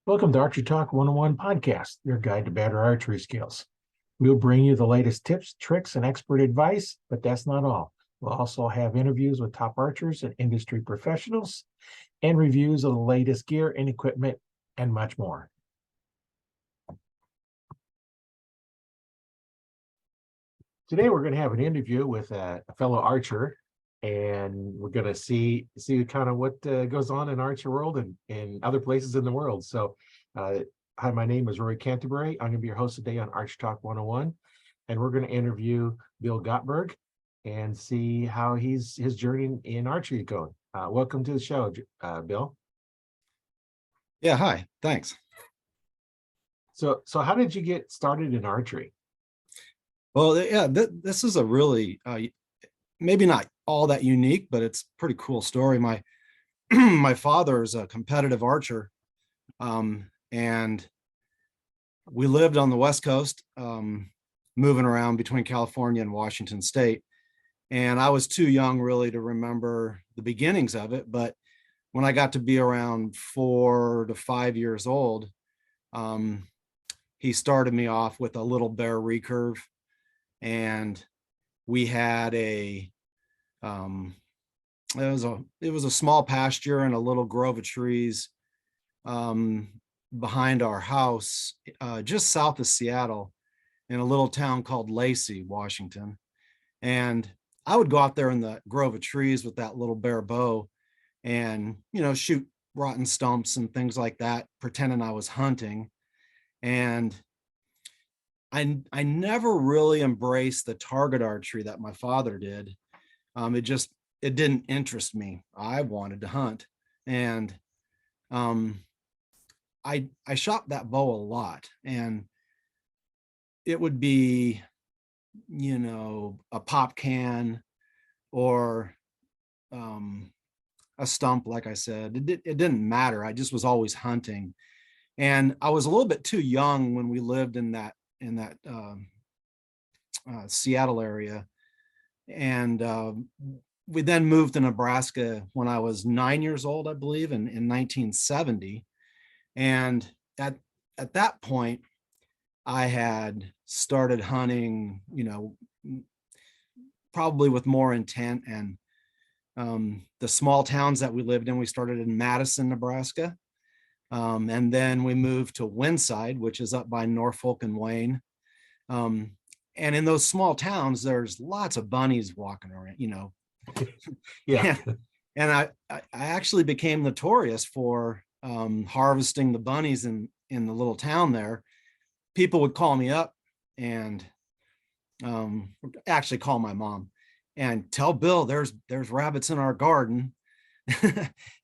Welcome to Archery Talk 101 podcast, your guide to better archery skills. We'll bring you the latest tips, tricks, and expert advice, but that's not all. We'll also have interviews with top archers and industry professionals and reviews of the latest gear and equipment and much more. Today, we're going to have an interview with a fellow archer, and we're going to see kind of what goes on in archer world and other places in the world. So, hi, my name is Roy Canterbury. I'm going to be your host today on Arch Talk 101, and we're going to interview Bill Gottberg and see how his journey in archery is going. Welcome to the show, Bill. Yeah, hi, thanks. So how did you get started in archery? Well, yeah, this is a really, maybe not all that unique, but it's a pretty cool story. My my father is a competitive archer, and we lived on the West Coast, moving around between California and Washington State. And I was too young really to remember the beginnings of it. But when I got to be around 4 to 5 years old, he started me off with a little bear recurve. And we had it was a small pasture and a little grove of trees behind our house, just south of Seattle, in a little town called Lacey, Washington. And I would go out there in the grove of trees with that little bare bow and, shoot rotten stumps and things like that, pretending I was hunting. And I never really embraced the target archery that my father did. It didn't interest me. I wanted to hunt. And I shot that bow a lot, and it would be, a pop can or a stump, like I said. It didn't matter. I just was always hunting. And I was a little bit too young when we lived in that Seattle area. And we then moved to Nebraska when I was 9 years old, I believe, in 1970. And at that point, I had started hunting, probably with more intent. And the small towns that we lived in, we started in Madison, Nebraska. And then we moved to Winside, which is up by Norfolk and Wayne. And in those small towns, there's lots of bunnies walking around, Yeah. And I actually became notorious for harvesting the bunnies in the little town there. People would call me up and actually call my mom and tell Bill there's rabbits in our garden.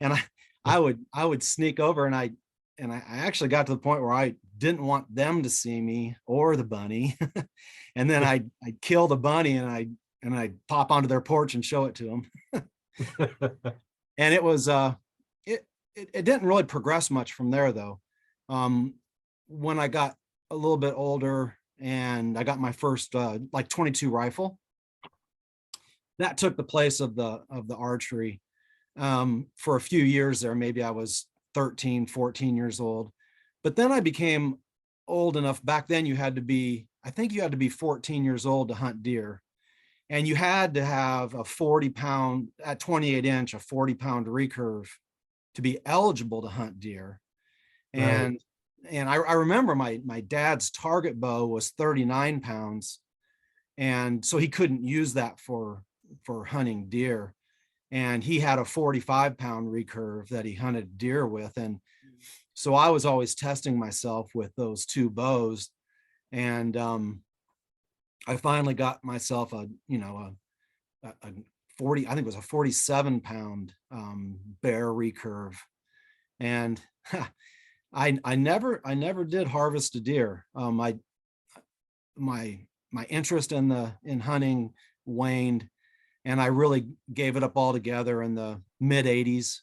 And I would sneak over, and I actually got to the point where I didn't want them to see me or the bunny. And then I'd kill the bunny and I'd pop onto their porch and show it to them. And it was it didn't really progress much from there, though. When I got a little bit older and I got my first like 22 rifle, that took the place of the archery. For a few years there. Maybe I was 13, 14 years old. But then I became old enough. Back then I think you had to be 14 years old to hunt deer. And you had to have a 40-pound, at 28 inch, a 40-pound recurve to be eligible to hunt deer. And right. I remember my dad's target bow was 39 pounds. And so he couldn't use that for hunting deer. And he had a 45-pound recurve that he hunted deer with. And so I was always testing myself with those two bows. And I finally got myself a 40, I think it was a 47-pound bear recurve. And I never did harvest a deer. My interest in hunting waned. And I really gave it up altogether in the mid 80s,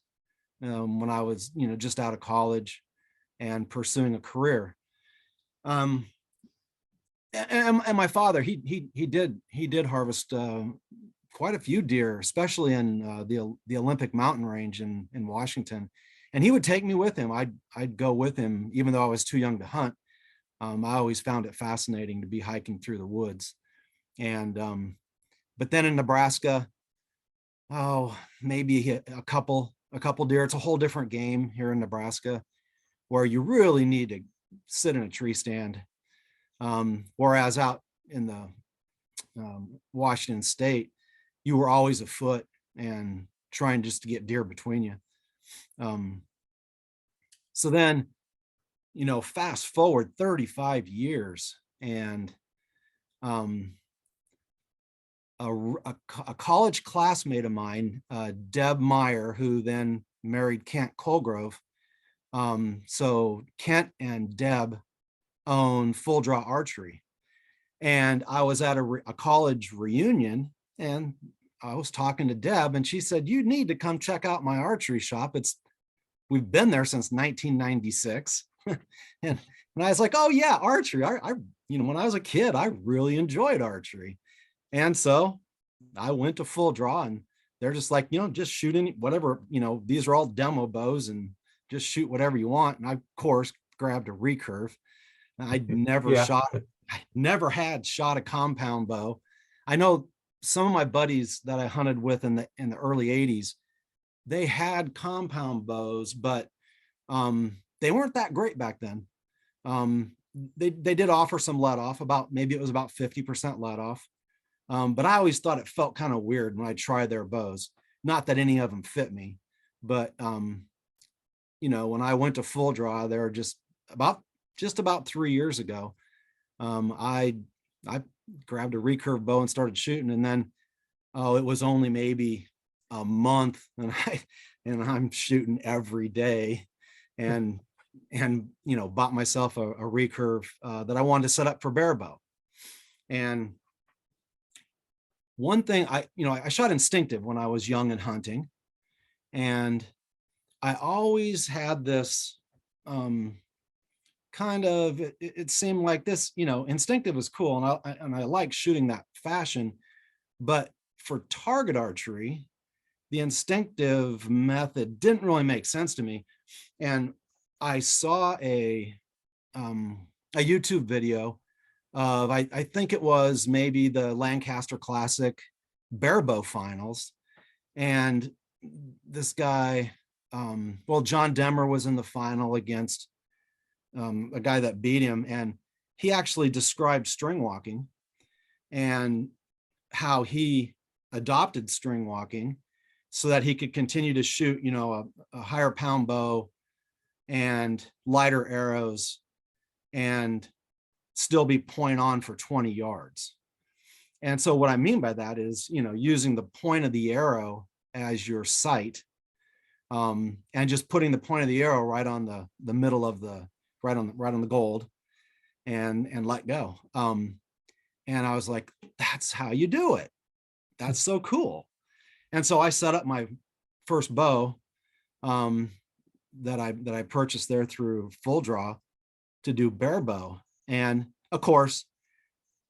when I was, just out of college and pursuing a career. And my father, he did harvest quite a few deer, especially in the Olympic mountain range in Washington. and he would take me with him. I'd go with him, even though I was too young to hunt. I always found it fascinating to be hiking through the woods. And but then in Nebraska, oh, maybe a couple deer. It's a whole different game here in Nebraska, where you really need to sit in a tree stand. Whereas out in the Washington State, you were always afoot and trying just to get deer between you. So then, fast forward 35 years, and a college classmate of mine, Deb Meyer, who then married Kent Colgrove. So Kent and Deb own Full Draw Archery. And I was at a college reunion, and I was talking to Deb, and she said, "You need to come check out my archery shop. We've been there since 1996." and I was like, "Oh yeah, archery. I when I was a kid, I really enjoyed archery." And so I went to Full Draw, and they're just like, just shoot any, whatever, these are all demo bows, and just shoot whatever you want. And I, of course, grabbed a recurve. I'd never I never had shot a compound bow. I know some of my buddies that I hunted with in the early 80s, they had compound bows, but they weren't that great back then. They did offer some let off, maybe it was about 50% let off. But I always thought it felt kind of weird when I tried their bows. Not that any of them fit me, but when I went to Full Draw, they were just about 3 years ago. I grabbed a recurve bow and started shooting, and then it was only maybe a month, and I'm shooting every day, and bought myself a recurve that I wanted to set up for bear bow. And one thing, I shot instinctive when I was young and hunting, and I always had this kind of, it seemed like this, instinctive was cool, and I like shooting that fashion, but for target archery, the instinctive method didn't really make sense to me. And I saw a YouTube video of, I think it was maybe the Lancaster Classic bear bow finals, and this guy, John Demmer was in the final against a guy that beat him, and he actually described string walking and how he adopted string walking so that he could continue to shoot, a higher pound bow and lighter arrows and still be point on for 20 yards. And so what I mean by that is, using the point of the arrow as your sight, and just putting the point of the arrow right on the middle of right on the gold, and let go. And I was like, that's how you do it. That's so cool. And so I set up my first bow that I purchased there through Full Draw to do bear bow. And of course,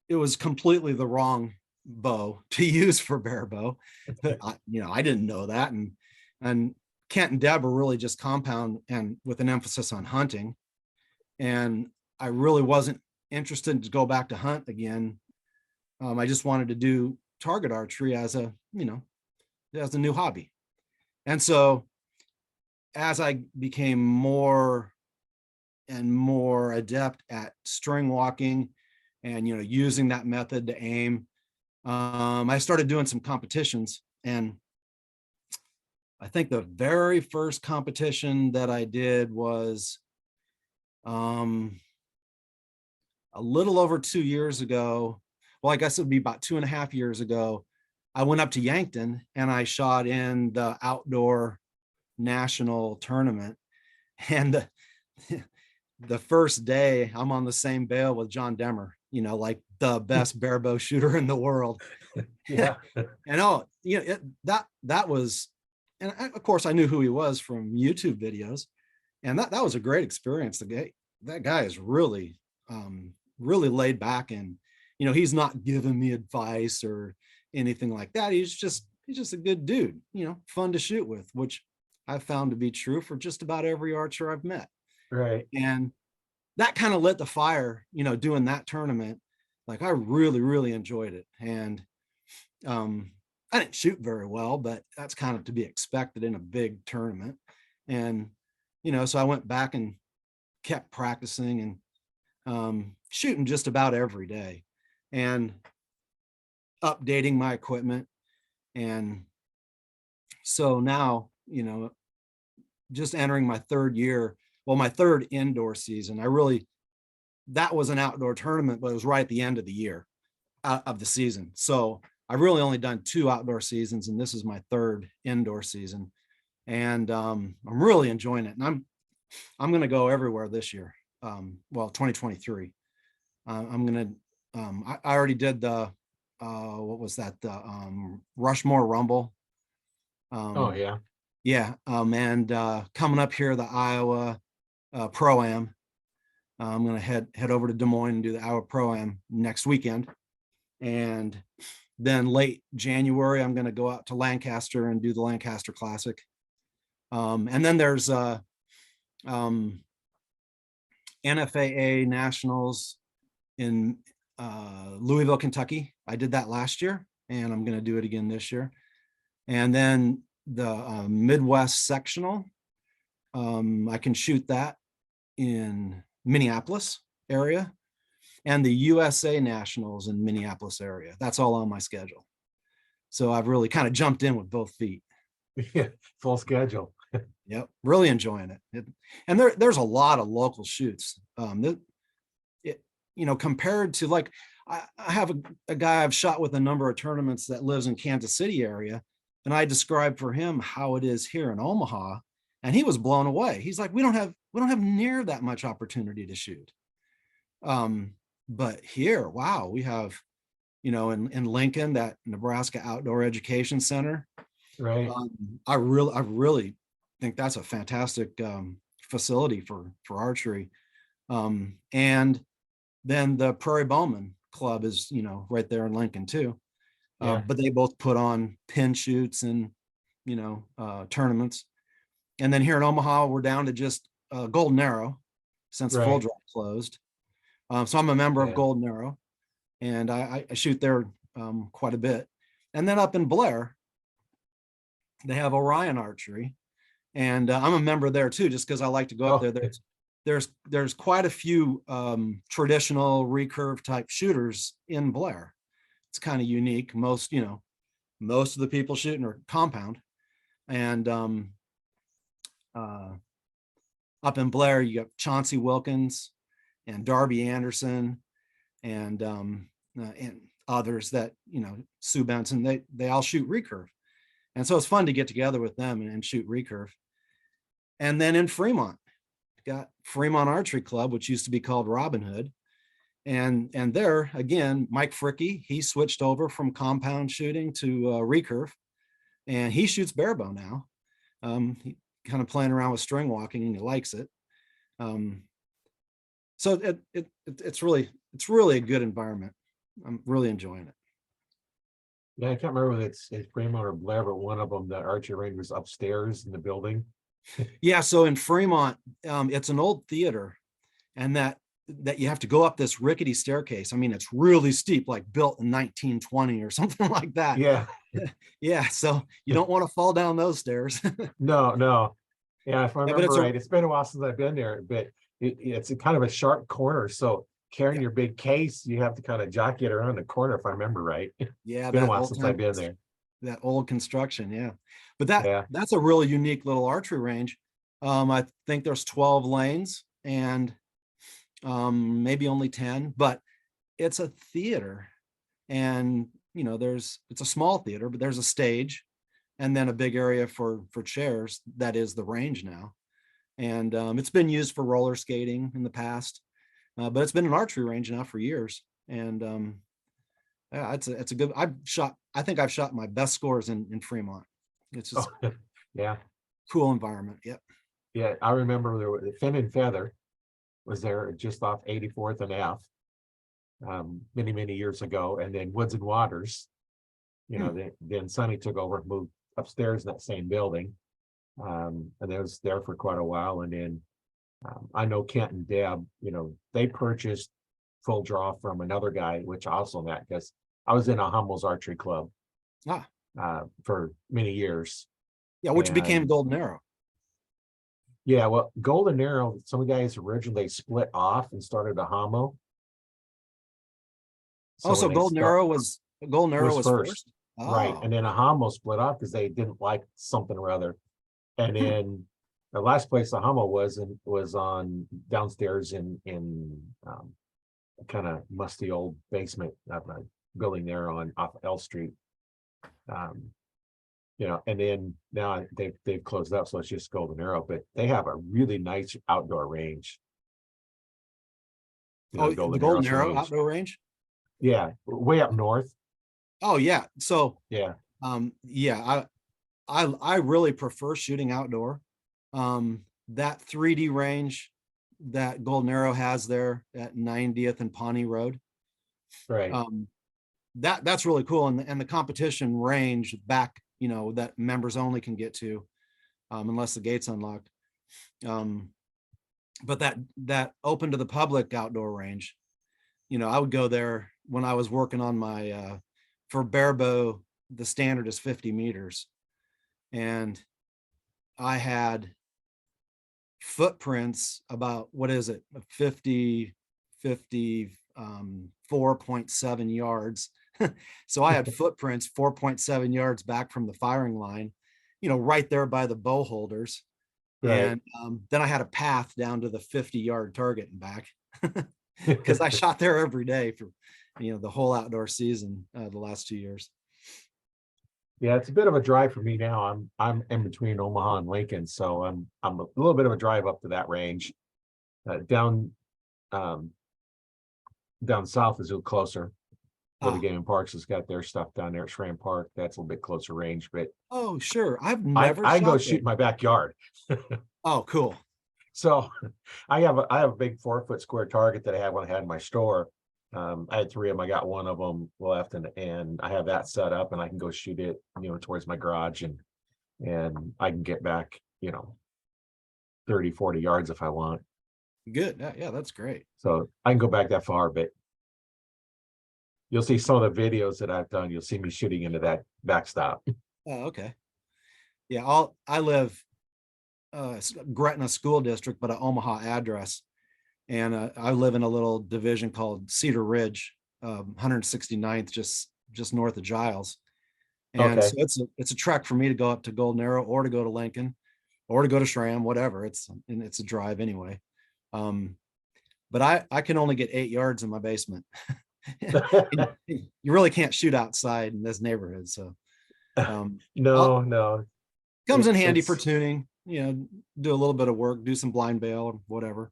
it was completely the wrong bow to use for bear bow. But I didn't know that. And Kent and Deb were really just compound and with an emphasis on hunting. And I really wasn't interested to go back to hunt again. I just wanted to do target archery as a new hobby. And so as I became more and more adept at string walking and, using that method to aim, I started doing some competitions. And I think the very first competition that I did was a little over 2 years ago. Well, I guess it would be about 2.5 years ago. I went up to Yankton and I shot in the outdoor national tournament. And the first day I'm on the same bale with John Demmer, like the best bear bow shooter in the world. Yeah. And that was, and of course I knew who he was from YouTube videos, and that was a great experience. That guy is really, really laid back, and he's not giving me advice or anything like that. He's just a good dude, fun to shoot with, which I've found to be true for just about every archer I've met. Right. And that kind of lit the fire, doing that tournament. Like I really, really enjoyed it. And I didn't shoot very well, but that's kind of to be expected in a big tournament. And, so I went back and kept practicing and shooting just about every day and updating my equipment. And so now, just entering my third year, well, my third indoor season, that was an outdoor tournament, but it was right at the end of the year of the season. So I've really only done 2 outdoor seasons, and this is my third indoor season. And I'm really enjoying it. And I'm going to go everywhere this year. 2023. I'm going to, I already did the, what was that? The Rushmore Rumble. Oh, yeah. Yeah. And coming up here, the Iowa Pro-Am. I'm going to head over to Des Moines and do the Iowa Pro-Am next weekend. And then late January, I'm going to go out to Lancaster and do the Lancaster Classic. And then there's NFAA Nationals in Louisville, Kentucky. I did that last year, and I'm going to do it again this year. And then the Midwest Sectional, I can shoot that in Minneapolis area, and the USA Nationals in Minneapolis area. That's all on my schedule. So I've really kind of jumped in with both feet. Yeah, full schedule. Yep, really enjoying it. And there's a lot of local shoots. Compared to like, I have a guy I've shot with a number of tournaments that lives in Kansas City area, and I described for him how it is here in Omaha, and he was blown away. He's like, we don't have near that much opportunity to shoot. But here, wow, we have, in Lincoln, that Nebraska Outdoor Education Center. Right. I really think that's a fantastic facility for archery. And then the Prairie Bowman Club is, right there in Lincoln too. Yeah. But they both put on pin shoots and, tournaments. And then here in Omaha, we're down to just Golden Arrow since Full Right. Drop closed. So I'm a member of Yeah. Golden Arrow, and I shoot there quite a bit. And then up in Blair, they have Orion Archery, and I'm a member there too, just because I like to go up Oh, there. There's quite a few traditional recurve type shooters in Blair. It's kind of unique. Most of the people shooting are compound, and up in Blair you got Chauncey Wilkins and Darby Anderson and others that Sue Benson. They all shoot recurve, and so it's fun to get together with them and shoot recurve. And then in Fremont, got Fremont Archery Club, which used to be called Robin Hood. And there again, Mike Fricky, he switched over from compound shooting to recurve, and he shoots barebow now. He kind of playing around with string walking, and he likes it. So it's really a good environment. I'm really enjoying it. yeah. I can't remember whether it's Fremont or Blair, but one of them, the archery range was upstairs in the building. Yeah, so in Fremont, it's an old theater, and that you have to go up this rickety staircase. I mean, it's really steep, like built in 1920 or something like that. Yeah. Yeah, so you don't want to fall down those stairs. No. Yeah, if I Yeah, but remember right, it's been a while since I've been there, but it's a kind of a sharp corner. So carrying your big case, you have to kind of jockey it around the corner, if I remember right. Yeah, It's been a that while old since time, I've been there. that old construction. Yeah, but Yeah. that's a really unique little archery range. I think there's 12 lanes and maybe only 10, but it's a theater, and it's a small theater, but there's a stage and then a big area for chairs. That is the range now. And it's been used for roller skating in the past, but it's been an archery range now for years. And yeah, it's a good, I think I've shot my best scores in Fremont. It's just Oh, yeah. cool environment. Yep. Yeah. I remember there was Fin and Feather was there just off 84th and F many years ago. And then Woods and Waters, then Sonny took over, moved upstairs in that same building. And I was there for quite a while. And then I know Kent and Deb, they purchased full draw from another guy, which I also met because I was in a Hummel's archery club Ah, for many years. yeah, which became And Golden Arrow. yeah, well, Golden Arrow, some guys originally split off and started a Hummel. So when Also, they start Golden Arrow was was first, first. right? Oh, And then a Hummel split off because they didn't like something or other. And then the last place the Hummel was on downstairs in kind of musty old basement of a building there on off L Street. Um, and then now they've closed up, so it's just Golden Arrow, but they have a really nice outdoor range. oh, the Golden Golden Arrow's Arrow range. outdoor range. Yeah, way up north. Oh yeah. So Yeah, yeah, I really prefer shooting outdoor. That 3D range that Golden Arrow has there at 90th and Pawnee Road. right. Um, that's really cool. And the competition range back, that members only can get to, unless the gate's unlocked. But that open to the public outdoor range, I would go there when I was working on my for barebow, the standard is 50 meters. And I had footprints about, what is it, 4.7 yards. So I had footprints 4.7 yards back from the firing line, right there by the bow holders. Right. And then I had a path down to the 50-yard target and back because I shot there every day for, the whole outdoor season the last 2 years. Yeah, it's a bit of a drive for me now. I'm in between Omaha and Lincoln, so I'm a little bit of a drive up to that range. Down down south is a little closer, where the Ah, Game and Parks has got their stuff down there at Schramm Park. That's a little bit closer range, but oh, sure. I've I never I go shot there. shoot in my backyard. Oh, cool. So I have a big 4-foot square target that I had when I had in my store. I had 3 of them. I got one of them left, and I have that set up, and I can go shoot it, towards my garage, and I can get back, 30, 40 yards if I want. Good. Yeah, that's great. So I can go back that far, but you'll see some of the videos that I've done. You'll see me shooting into that backstop. Oh, okay. Yeah, I live Gretna School District, but an Omaha address. And I live in a little division called Cedar Ridge, 169th, just north of Giles. And Okay. so it's a trek for me to go up to Golden Arrow or to go to Lincoln or to go to Schramm, whatever. It's a drive anyway. But I can only get 8 yards in my basement. You really can't shoot outside in this neighborhood. So No, no. comes in handy for It's tuning, do a little bit of work, do some blind bail or whatever.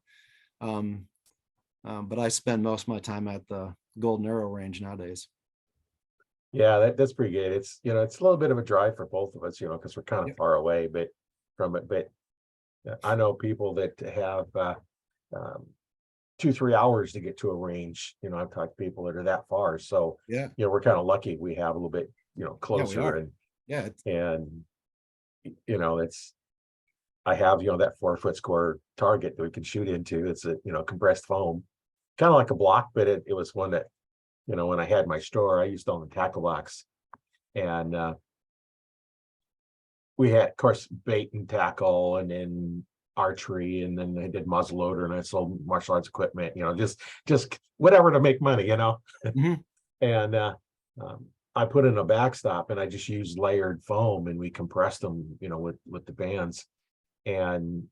But I spend most of my time at the Golden Arrow range nowadays. Yeah, that's pretty good. It's a little bit of a drive for both of us, because we're kind of Yep. far away, but from it. But I know people that have um, 2-3 hours to get to a range. I've talked to people that are that far. So Yeah. we're kind of lucky we have a little bit, Yeah, we closer, are. Yeah. and it's I have, that 4-foot square target that we can shoot into. It's a, compressed foam, kind of like a block, but it was one that, when I had my store, I used to own the tackle box, and we had, of course, bait and tackle, and then archery, and then I did muzzleloader, and I sold martial arts equipment, just whatever to make money, Mhm. and I put in a backstop, and I just used layered foam, and we compressed them, with the bands, and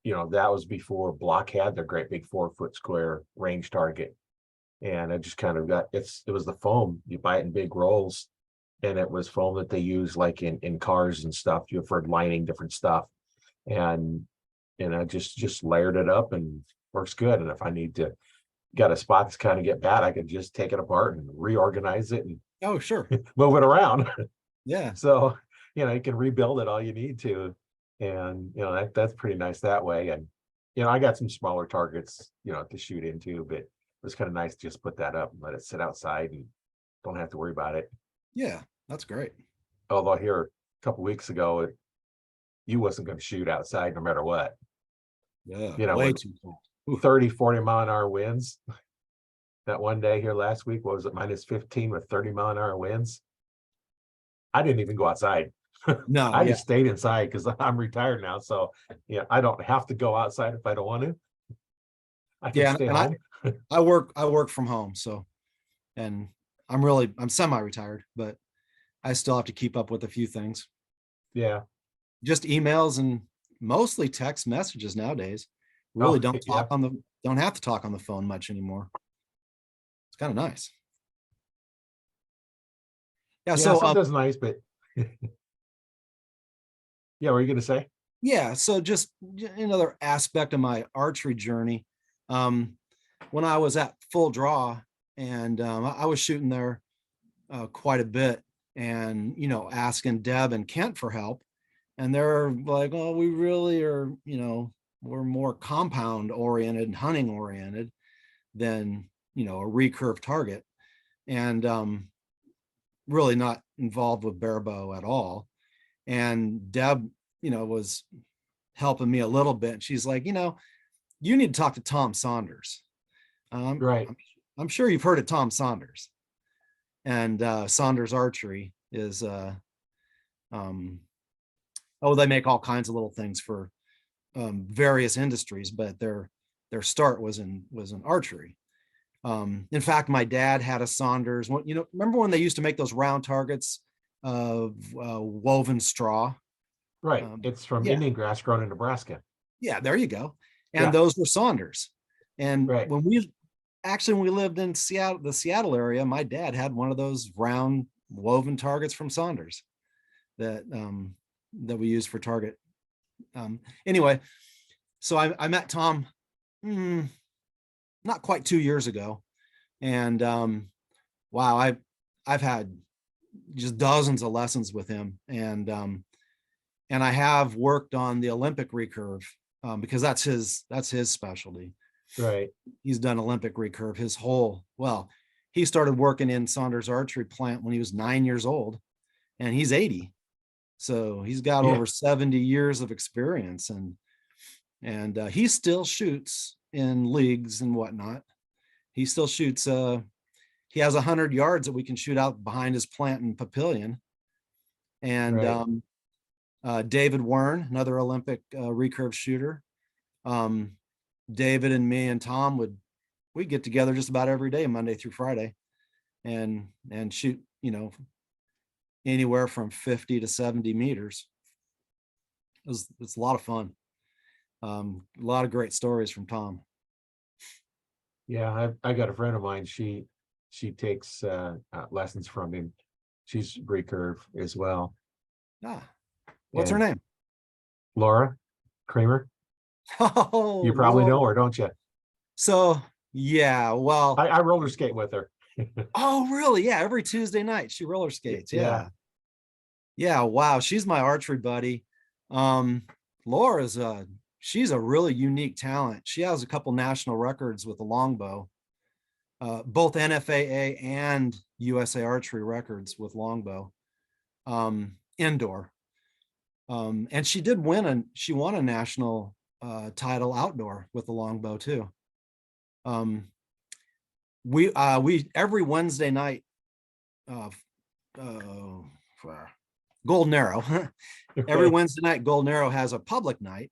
that was before Block had their great big 4-foot square range target. And I just kind of it was the foam. You buy it in big rolls, and it was foam that they use like in cars and stuff. You for lining different stuff. And I just layered it up, and works good. And if I need to got a spot that's kind of get bad, I could just take it apart and reorganize it and Oh, sure. move it around. Yeah. So, you can rebuild it all you need to. And, that's pretty nice that way. And, I got some smaller targets, to shoot into, but it was kind of nice to just put that up and let it sit outside and don't have to worry about it. Yeah. That's great. Although here a couple weeks ago, you wasn't going to shoot outside no matter what. Yeah, You know, way with too cold. Ooh. 30, 40 mile an hour winds. That one day here last week, what was it, -15 with 30 mile an hour winds? I didn't even go outside. No, I yeah, just stayed inside because I'm retired now. So yeah, I don't have to go outside if I don't want to. I can yeah, stay and home. I work from home, so, and I'm semi-retired, but I still have to keep up with a few things. Yeah. Just emails and mostly text messages nowadays. Really Oh, don't yeah. don't have to talk on the phone much anymore. It's kind of nice. Yeah, Yeah, so something's nice, but yeah, what are you gonna say? yeah, so just another aspect of my archery journey. Um, when I was at Full Draw, and I was shooting there quite a bit, and asking Deb and Kent for help, and they're like, "Oh, we really are, we're more compound oriented and hunting oriented than a recurve target, and really not involved with bare bow at all." And Deb, was helping me a little bit. She's like, you need to talk to Tom Saunders. Um, Right. I'm, I'm sure you've heard of Tom Saunders. And Saunders Archery is, they make all kinds of little things for various industries, but their start was in archery. In fact, my dad had a Saunders. Remember when they used to make those round targets of woven straw? Right. It's from Yeah, Indian grass grown in Nebraska. yeah, there you go. And Yeah. those were Saunders. And Right. when we lived in Seattle, the Seattle area, my dad had one of those round woven targets from Saunders that we used for target. Anyway, so I met Tom not quite 2 years ago, and wow, I've had just dozens of lessons with him, and I have worked on the Olympic recurve because that's his specialty. Right. He's done Olympic recurve he started working in Saunders Archery Plant when he was 9 years old, and he's 80. So he's got Yeah. over 70 years of experience, and he still shoots in leagues and whatnot. He still shoots. He has 100 yards that we can shoot out behind his plant in Papillion. And Right. David Wern, another Olympic recurve shooter. David and me and Tom we get together just about every day, Monday through Friday, and shoot, anywhere from 50 to 70 meters. It's a lot of fun. A lot of great stories from Tom. Yeah. I got a friend of mine. She takes lessons from him. She's recurve as well. Ah, what's her And name? Laura Kramer, you Oh, probably know Lord. her, don't you? So yeah, well, I roller skate with her. oh really? Yeah, every Tuesday night she roller skates. Yeah. Yeah. Yeah, wow. She's my archery buddy. Um, Laura's she's a really unique talent. She has a couple national records with the longbow, both NFAA and USA Archery records with longbow, indoor. And she won a national title outdoor with the longbow too. Um, we every Wednesday night, uh, uh, Golden Arrow. Every Okay. Wednesday night, Golden Arrow has a public night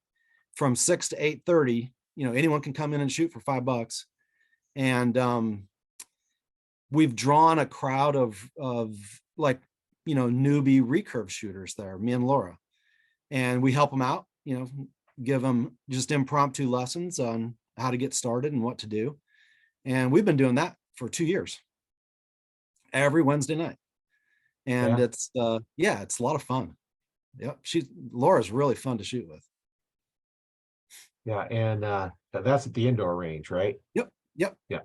from 6 to 8:30. Anyone can come in and shoot for $5. And we've drawn a crowd of like, newbie recurve shooters there, me and Laura. And we help them out, give them just impromptu lessons on how to get started and what to do. And we've been doing that for 2 years, every Wednesday night. And Yeah. it's it's a lot of fun. Yep. Laura's really fun to shoot with. Yeah. And that's at the indoor range, right? Yep. Yep. Yeah.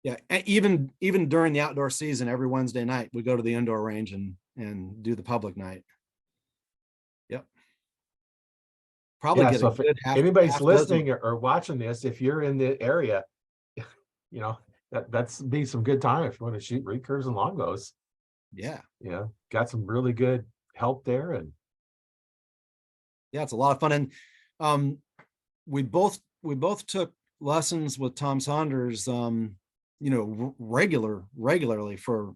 Yeah. And even during the outdoor season, every Wednesday night we go to the indoor range and do the public night. Yep. Probably Yeah. get a So if good anybody's half dozen. listening or watching this, if you're in the area, you know, that's be some good time if you want to shoot recurves and longbows. Yeah. Got some really good help there. And Yeah, it's a lot of fun. And we both took lessons with Tom Saunders, regularly for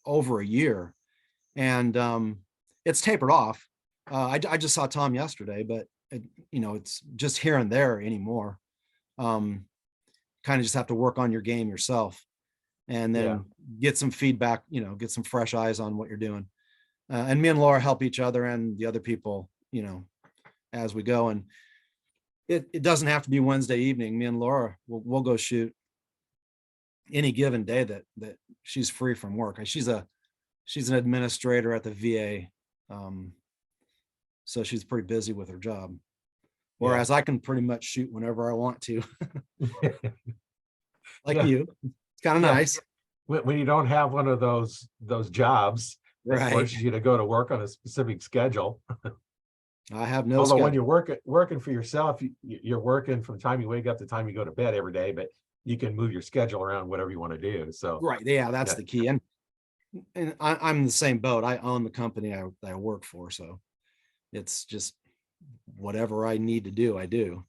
over a year. And it's tapered off. I just saw Tom yesterday, but it's just here and there anymore. Kind of just have to work on your game yourself, and then Yeah. get some feedback, get some fresh eyes on what you're doing. And me and Laura help each other and the other people, as we go. And it doesn't have to be Wednesday evening. Me and Laura we'll go shoot any given day that she's free from work. She's an administrator at the VA. So she's pretty busy with her job. Whereas I can pretty much shoot whenever I want to. Like Yeah. you. It's kind of Yeah. nice. When you don't have one of those jobs that Right. forces you to go to work on a specific schedule. I have no Although when schedule. you're working for yourself, you're working from the time you wake up to the time you go to bed every day, but you can move your schedule around whatever you want to do. So Right. Yeah, that's yeah. the key. And I'm the same boat. I own the company I work for. So it's just whatever I need to do, I do.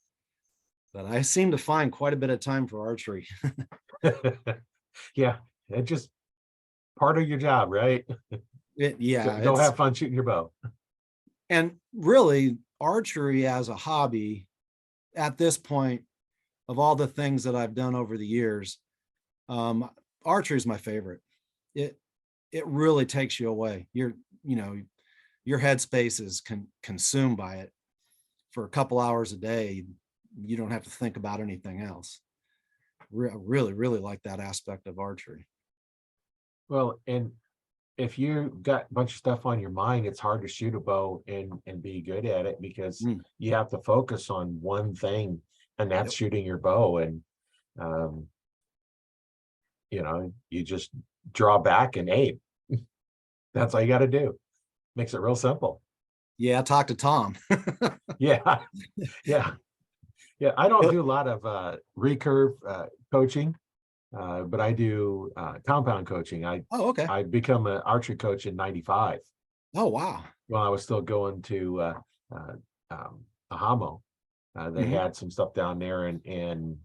But I seem to find quite a bit of time for archery. Yeah, it's just part of your job, right? Go have fun shooting your bow. And really, archery as a hobby at this point, of all the things that I've done over the years, archery is my favorite. It really takes you away. Your headspace is consumed by it for a couple hours a day. You don't have to think about anything else. Really, really like that aspect of archery. Well, and if you got a bunch of stuff on your mind, it's hard to shoot a bow and be good at it, because you have to focus on one thing, and that's shooting your bow. And you just draw back and aim. That's all you got to do. Makes it real simple. Yeah, talk to Tom. Yeah. Yeah. Yeah. I don't do a lot of recurve coaching, but I do compound coaching. Okay. I become an archery coach in '95. Oh, wow. While I was still going to Ahamo. They had some stuff down there, and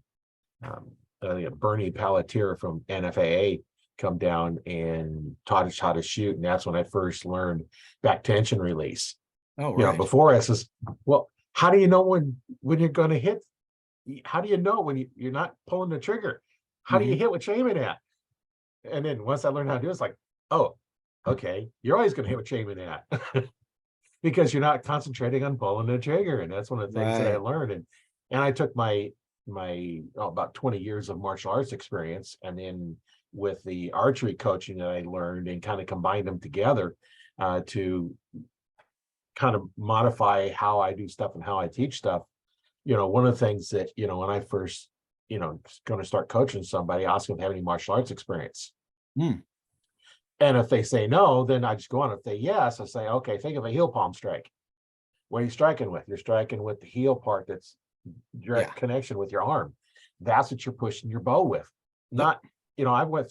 Bernie Pelletier from NFAA come down and taught us how to shoot, and that's when I first learned back tension release. Oh, right. Before I says, well, how do you know when you're going to hit? How do you know when you're not pulling the trigger? How do you hit what you're aiming at? And then once I learned how to do it, it's like, oh, okay, you're always going to hit what you're aiming at. Because you're not concentrating on pulling the trigger. And that's one of the things that I learned. And I took my about 20 years of martial arts experience, and then with the archery coaching that I learned, and kind of combined them together to kind of modify how I do stuff and how I teach stuff. One of the things that, when I first, going to start coaching somebody, I ask them if they have any martial arts experience. And if they say no, then I just go on. If they yes, I say, okay, think of a heel palm strike. What are you striking with? You're striking with the heel part that's direct connection with your arm. That's what you're pushing your bow with. Not, I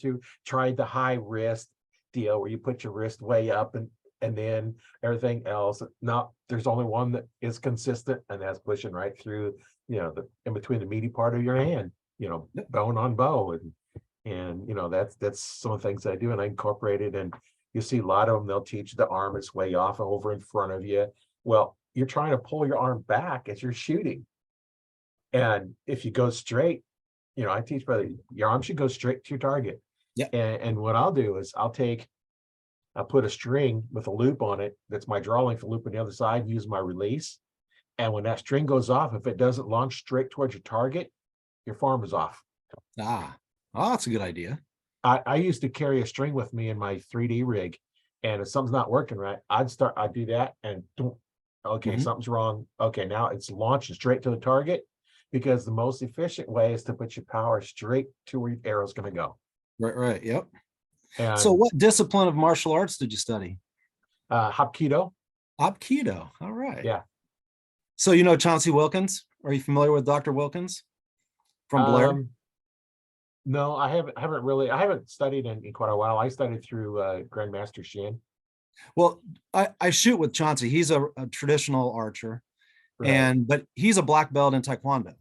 tried the high wrist deal where you put your wrist way up and then everything else. No, there's only one that is consistent, and that's pushing right through, in between the meaty part of your hand, bone on bow. And that's some of the things I do, and I incorporate it. And you see a lot of them, they'll teach the arm is way off over in front of you. Well, you're trying to pull your arm back as you're shooting. And if you go straight, I teach your arm should go straight to your target. Yeah. And what I'll do is I'll put a string with a loop on it. That's my draw length, loop on the other side, use my release. And when that string goes off, if it doesn't launch straight towards your target, your farm is off. Oh, that's a good idea. I used to carry a string with me in my 3D rig, and if something's not working right, I'd do that, and okay, something's wrong. Okay, now it's launching straight to the target, because the most efficient way is to put your power straight to where your arrow's going to go. Right. Yep. And so what discipline of martial arts did you study? Hapkido. Hapkido. All right. Yeah. So Chauncey Wilkins? Are you familiar with Dr. Wilkins from Blair? No, I haven't studied in quite a while. I studied through Grandmaster Shin. Well, I shoot with Chauncey. He's a traditional archer, right. but he's a black belt in Taekwondo.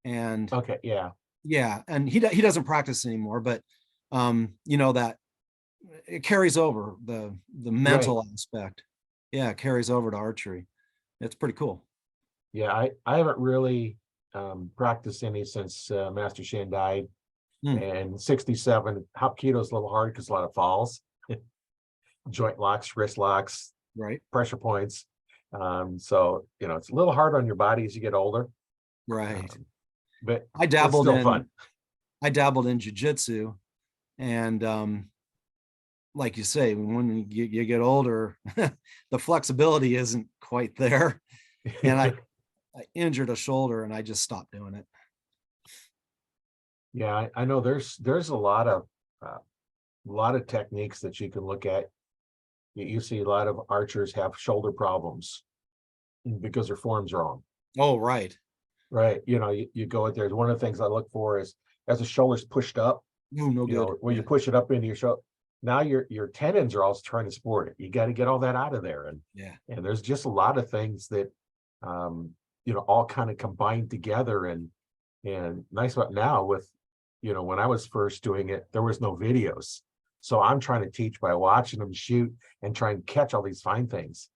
And Okay, yeah, yeah, and he doesn't practice anymore, but you know, that it carries over the right. mental aspect. Yeah, it carries over to archery. It's pretty cool. Yeah, I haven't really practiced any since Master Shan died. Mm, And 67, Hapkido's a little hard because a lot of falls, joint locks, wrist locks, right, pressure points. So, it's a little hard on your body as you get older, right. um, but I it's dabbled still in fun. I dabbled in jujitsu, and like you say, when you get older, the flexibility isn't quite there. And I injured a shoulder, and I just stopped doing it. Yeah, I know there's a lot of techniques that you can look at. You see a lot of archers have shoulder problems because their form's wrong. Oh, right. Right. You go out there. One of the things I look for is as the shoulder's pushed up, Ooh, no good. when you Yeah, push it up into your shoulder, now your tendons are also trying to support it. You got to get all that out of there. And yeah, and there's just a lot of things that um, all kind of combined together. And nice about now with, when I was first doing it, there was no videos. So I'm trying to teach by watching them shoot and try and catch all these fine things.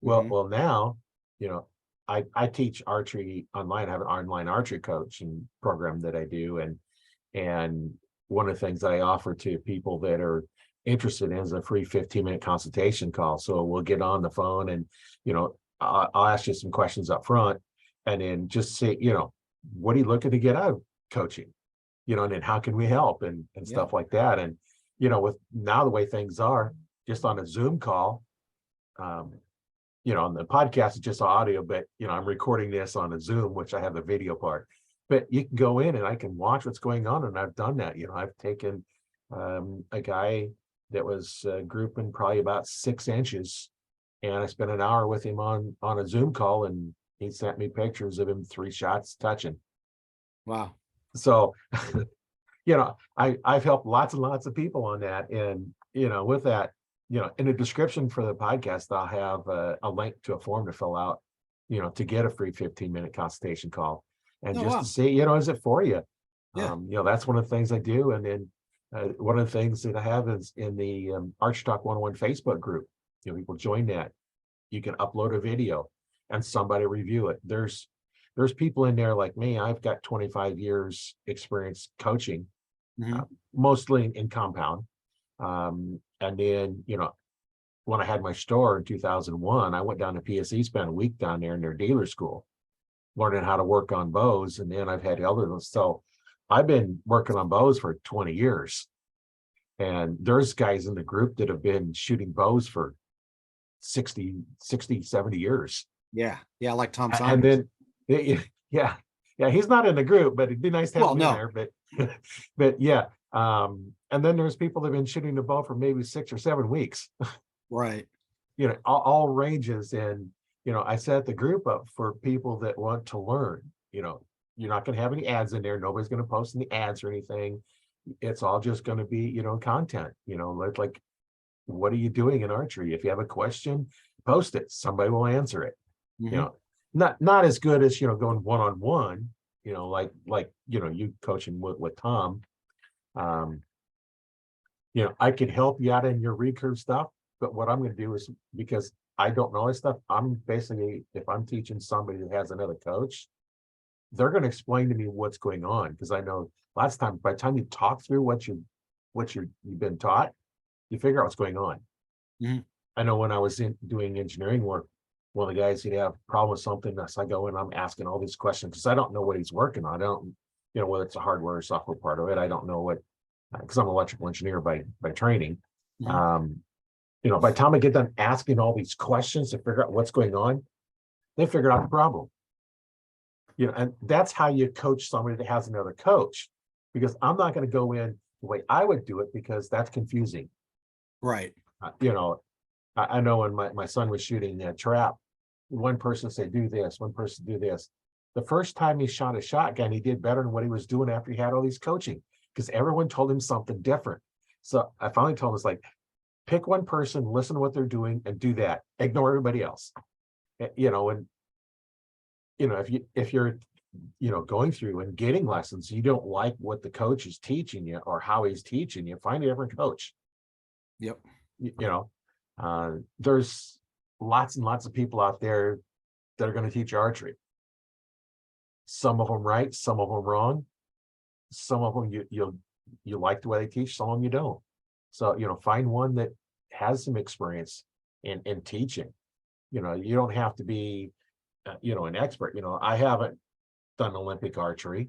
Well, hmm, well, now, you know, I teach archery online. I have an online archery coaching program that I do, and one of the things that I offer to people that are interested in is a free 15-minute consultation call. So we'll get on the phone and, I'll ask you some questions up front, and then just say, what are you looking to get out of coaching? And then how can we help and yeah, stuff like that. And, with now the way things are, just on a Zoom call, um, and the podcast is just audio, but I'm recording this on a Zoom, which I have the video part. But you can go in and I can watch what's going on, and I've done that. I've taken a guy that was grouping probably about 6 inches, and I spent an hour with him on a Zoom call, and he sent me pictures of him 3 shots touching. wow, So, I've helped lots and lots of people on that, and with that, in the description for the podcast, I'll have a link to a form to fill out, to get a free 15-minute consultation call, and oh just to wow, see, is it for you? yeah, That's one of the things I do, and then one of the things that I have is in the Arch Talk 101 Facebook group. People join that. You can upload a video, and somebody review it. There's people in there like me. I've got 25 years experience coaching, uh, hmm, mostly in compound. And then, when I had my store in 2001, I went down to PSE, spent a week down there in their dealer school, learning how to work on bows. And then I've had other ones. So I've been working on bows for 20 years. And there's guys in the group that have been shooting bows for 60, 70 years. yeah, yeah, like Tom And Saunders. then, yeah, yeah, he's not in the group, but it'd be nice to have Well, him in no, there. But, but yeah. And then there's people that have been shooting the bow for maybe 6 or 7 weeks, right, all ranges. And, I set the group up for people that want to learn. You're not going to have any ads in there. Nobody's going to post any ads or anything. It's all just going to be, content, like, what are you doing in archery? If you have a question, post it. Somebody will answer it. you hmm, know not as good as going one-on-one, like you coaching with Tom. um I could help you out in your recurve stuff, but what I'm going to do is, because I don't know this stuff, I'm basically, if I'm teaching somebody that has another coach, they're going to explain to me what's going on, because I know lots of times by the time you talk through you've been taught, you figure out what's going on. hmm, I know when I was doing engineering work, one of the guys, he'd have a problem with something. So I go in, I'm asking all these questions because I don't know what he's working on. I don't, whether it's a hardware or software part of it. I don't know what, because I'm an electrical engineer by training. hmm, Um, by the time I get done asking all these questions to figure out what's going on, they figured out the problem. And that's how you coach somebody that has another coach, because I'm not going to go in the way I would do it, because that's confusing. right, Uh, you know, I know when my son was shooting a trap, one person said, do this, one person do this. The first time he shot a shotgun, he did better than what he was doing after he had all these coaching, because everyone told him something different. So I finally told him, it's like, pick one person, listen to what they're doing, and do that. Ignore everybody else. And if you're, going through and getting lessons, you don't like what the coach is teaching you or how he's teaching you, find a different coach. Yep. There's lots and lots of people out there that are going to teach archery. Some of them right, some of them wrong. Some of them you like the way they teach, some of them you don't. So, find one that has some experience in teaching. You don't have to be, an expert. I haven't done Olympic archery,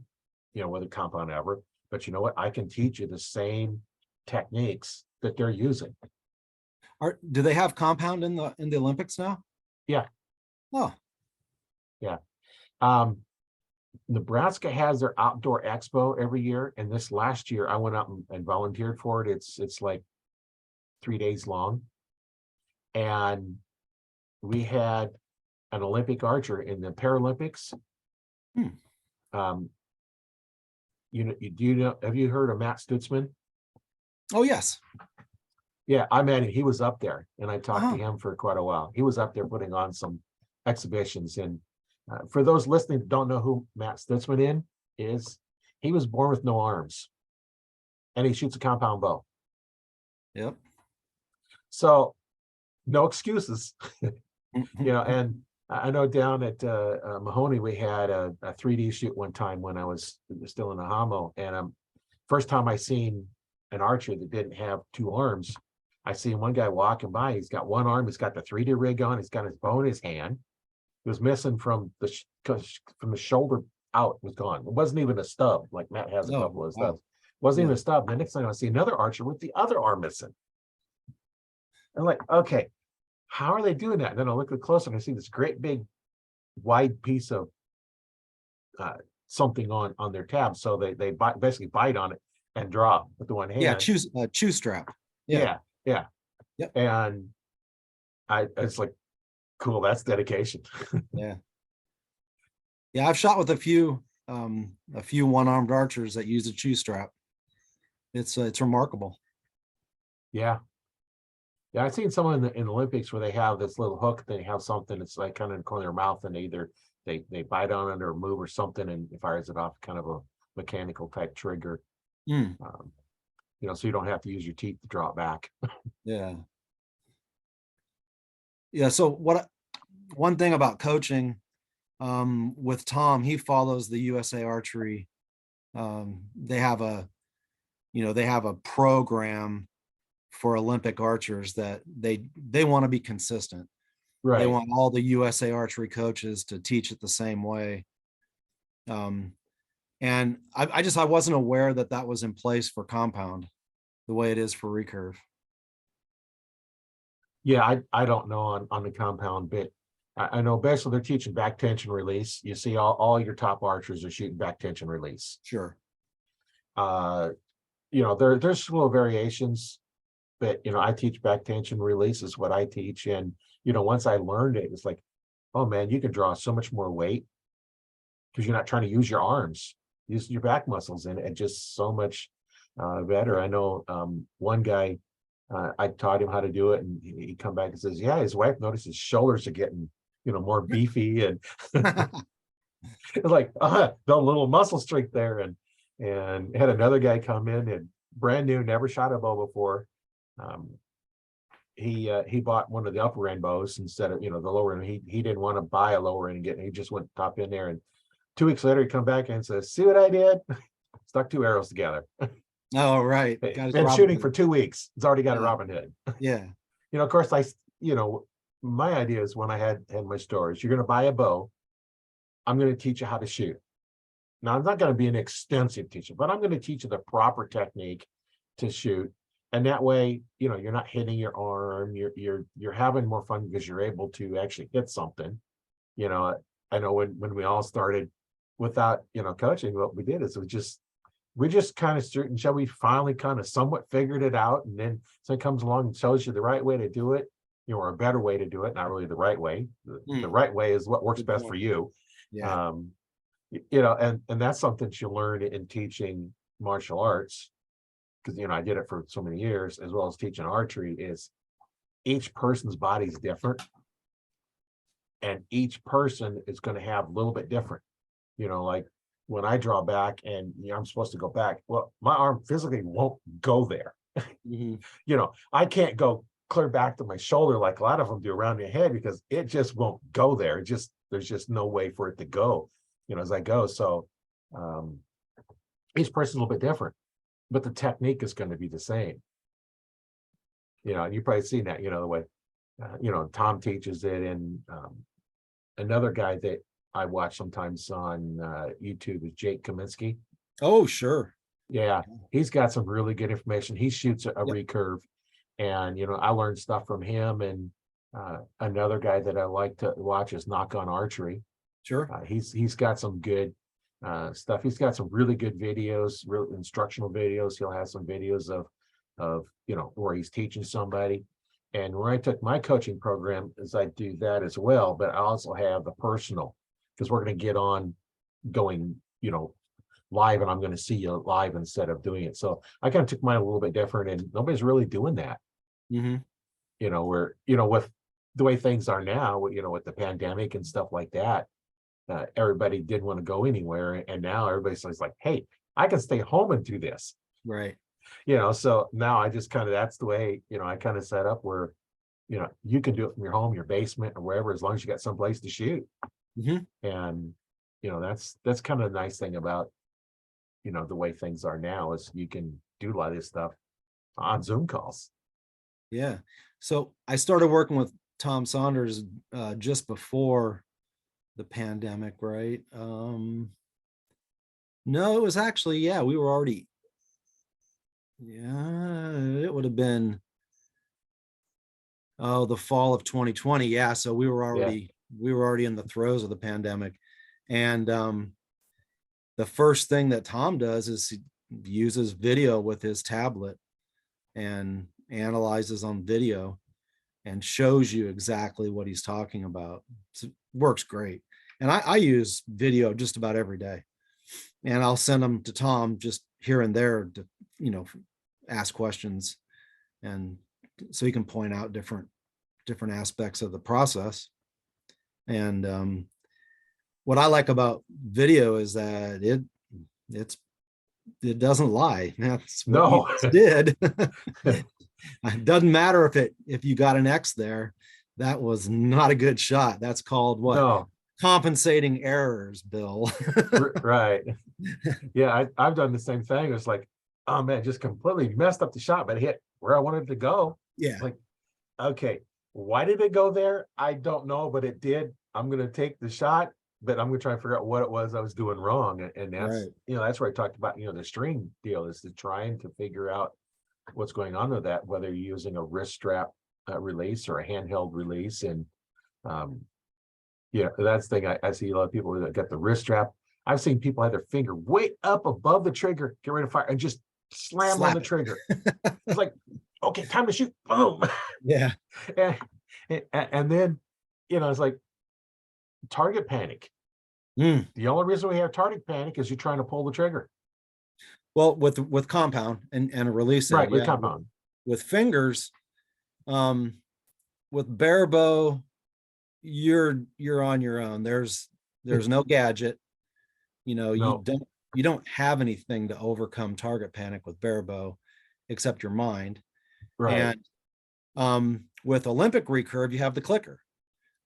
with a compound ever, but you know what? I can teach you the same techniques that they're using. Do they have compound in the Olympics now? Yeah. Oh, Yeah. Nebraska has their outdoor expo every year, and this last year I went up and volunteered for it. It's like 3 days long, and we had an Olympic archer in the Paralympics. Have you heard of Matt Stutzman? oh yes. Yeah, I met him. He was up there, and I talked to him for quite a while. He was up there putting on some exhibitions. And for those listening that don't know who Matt Stutzman is, he was born with no arms, and he shoots a compound bow. Yep. So no excuses. And I know down at Mahoney, we had a 3D shoot one time when I was still in a homo. And first time I seen an archer that didn't have two arms. I seen one guy walking by. He's got one arm. He's got the 3D rig on. He's got his bow in his hand. It was missing from the shoulder out. Was gone. It wasn't even a stub like Matt has a couple of stubs. Wasn't even a stub. The next thing I see another archer with the other arm missing. I'm like, okay, how are they doing that? And then I look closer and I see this great big wide piece of something on their tab. So they basically bite on it and draw with the one hand. Yeah, chew strap. Yeah. Yep. And it's like, cool, that's dedication. Yeah. I've shot with a few one-armed archers that use a chew strap. It's remarkable. Yeah, I've seen some in the Olympics where they have this little hook. They have something that's like kind of in the corner of their mouth, and either they bite on it or move or something, and it fires it off, kind of a mechanical type trigger. So you don't have to use your teeth to draw it back. Yeah. So one thing about coaching, with Tom, he follows the USA Archery. They have a program for Olympic archers that they want to be consistent. Right. They want all the USA Archery coaches to teach it the same way. And I wasn't aware that was in place for compound the way it is for recurve. Yeah, I don't know on the compound bit. I know basically they're teaching back tension release. You see all your top archers are shooting back tension release. Sure. There's little variations, but I teach back tension release is what I teach. And once I learned it, it's like, oh man, you can draw so much more weight because you're not trying to use your arms, use your back muscles, and just so much better. I know one guy, I taught him how to do it, and he come back and says, yeah, his wife noticed his shoulders are getting more beefy, and it's like the little muscle strength there. And had another guy come in and brand new, never shot a bow before. He bought one of the upper end bows instead of the lower end. He didn't want to buy a lower end and he just went top in there. And 2 weeks later he come back and says, see what I did? Stuck two arrows together. Oh, right. Been shooting for 2 weeks. It's already got a Robin Hood. Yeah. Of course, my idea is when I had my stores, you're going to buy a bow. I'm going to teach you how to shoot. Now, I'm not going to be an extensive teacher, but I'm going to teach you the proper technique to shoot. And that way, you're not hitting your arm. You're having more fun because you're able to actually hit something. I know when we all started without, coaching, what we did is we just kind of until we finally kind of somewhat figured it out. And then someone comes along and shows you the right way to do it, or a better way to do it, not really the right way. The right way is what works best for you. Yeah. And that's something you learn in teaching martial arts, because I did it for so many years, as well as teaching archery, is each person's body is different, and each person is going to have a little bit different, like when I draw back and I'm supposed to go back, well, my arm physically won't go there. Mhm. I can't go clear back to my shoulder like a lot of them do around your head, because it just won't go there. There's just no way for it to go, as I go. So each person's a little bit different, but the technique is going to be the same. And you've probably seen that, the way Tom teaches it, and another guy that I watch sometimes on YouTube is Jake Kaminsky. Oh, sure. Yeah, he's got some really good information. He shoots a Yep. recurve, and I learned stuff from him. And another guy that I like to watch is Knock on Archery. Sure. He's got some good stuff. He's got some really good videos, real instructional videos. He'll have some videos of where he's teaching somebody. And where I took my coaching program is I do that as well, but I also have the personal, because we're going to get on going, live, and I'm going to see you live instead of doing it. So I kind of took mine a little bit different, and nobody's really doing that. Mm-hmm. Where, with the way things are now, with the pandemic and stuff like that, everybody didn't want to go anywhere. And now everybody's like, hey, I can stay home and do this. Right. So now I just that's the way, I kind of set up where, you can do it from your home, your basement, or wherever, as long as you got someplace to shoot. Mm-hmm. And, that's kind of the nice thing about, the way things are now, is you can do a lot of this stuff on Zoom calls. Yeah. So I started working with Tom Saunders just before the pandemic, right? No, it was actually, yeah, we were already, it would have been, the fall of 2020. Yeah. So we were already in the throes of the pandemic. And the first thing that Tom does is he uses video with his tablet and analyzes on video and shows you exactly what he's talking about. So it works great. And I use video just about every day, and I'll send them to Tom just here and there to, ask questions, and so he can point out different aspects of the process. And what I like about video is that it doesn't lie. That's what No. you just did. It doesn't matter if you got an X there. That was not a good shot. That's called what? No. Compensating errors, Bill. Right. Yeah, I've done the same thing. It's like, oh man, just completely messed up the shot, but it hit where I wanted it to go. Yeah. It's like, okay, why did it go there? I don't know, but it did. I'm going to take the shot, but I'm going to try and figure out what it was I was doing wrong. And that's, Right. That's where I talked about, the string deal, is to trying to figure out what's going on with that, whether you're using a wrist strap release or a handheld release. And that's the thing. I see a lot of people that got the wrist strap. I've seen people have their finger way up above the trigger, get ready to fire, and just slam on the trigger. It's like, okay, time to shoot. Boom. Yeah. And then, it's like target panic. Mm. The only reason we have target panic is you're trying to pull the trigger. Well, with compound and a release, Right, with compound. With fingers, with bare bow, you're on your own. There's no gadget. No. You don't have anything to overcome target panic with bare bow, except your mind. Right. And with Olympic recurve, you have the clicker.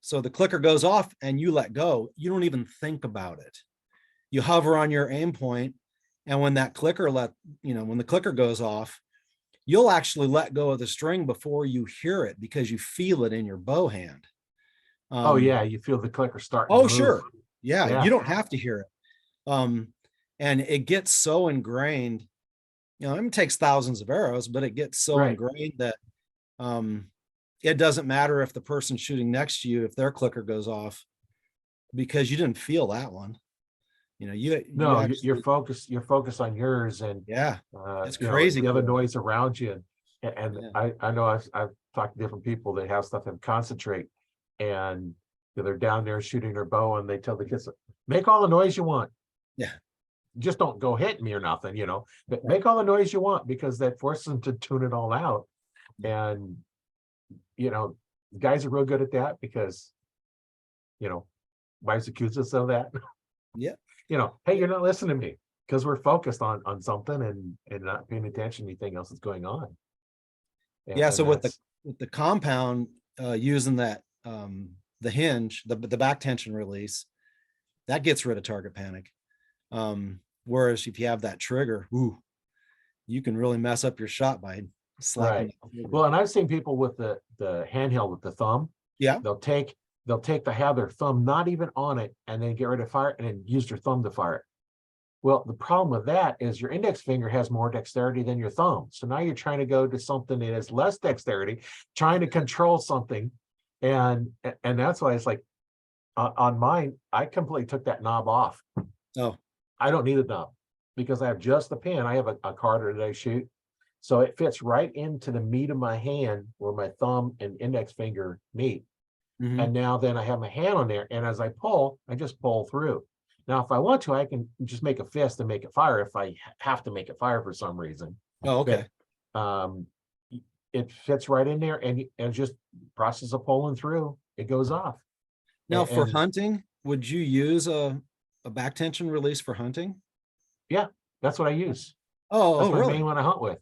So the clicker goes off and you let go. You don't even think about it. You hover on your aim point, and when that clicker when the clicker goes off, you'll actually let go of the string before you hear it, because you feel it in your bow hand. Oh yeah, you feel the clicker starting. Oh to move. sure. Yeah, you don't have to hear it. And it gets so ingrained, it takes thousands of arrows, but it gets so ingrained that it doesn't matter if the person shooting next to you, if their clicker goes off, because you didn't feel that one. You're focused on yours, and it's crazy. The other noise around you. And I know I've talked to different people that have stuff and concentrate, and they're down there shooting their bow, and they tell the kids, make all the noise you want. Yeah. Just don't go hit me or nothing, but make all the noise you want, because that forces them to tune it all out. And, guys are real good at that, because wives accuse us of that. Yeah. Hey, you're not listening to me because we're focused on something and not paying attention to anything else that's going on. Yeah. So with That's the compound, using that, the hinge, the back tension release, that gets rid of target panic. Whereas if you have that trigger, you can really mess up your shot by slapping. right. Well, and I've seen people with the handheld with the thumb. Yeah. They'll have their thumb not even on it and then get ready to fire it and then use their thumb to fire it. Well, the problem with that is your index finger has more dexterity than your thumb. So now you're trying to go to something that has less dexterity, trying to control something. And that's why it's like on mine, I completely took that knob off. Oh, I don't need a knob because I have just the pin. I have a Carter that I shoot. So it fits right into the meat of my hand where my thumb and index finger meet. And now then I have my hand on there. And as I pull, I just pull through. Now, if I want to, I can just make a fist and make it fire if I have to make it fire for some reason. Oh, okay. But, it fits right in there and just process of pulling through, it goes off. Now, for And hunting, would you use a back tension release for hunting? yeah, that's what I use. Oh, That's my really? main one I hunt with.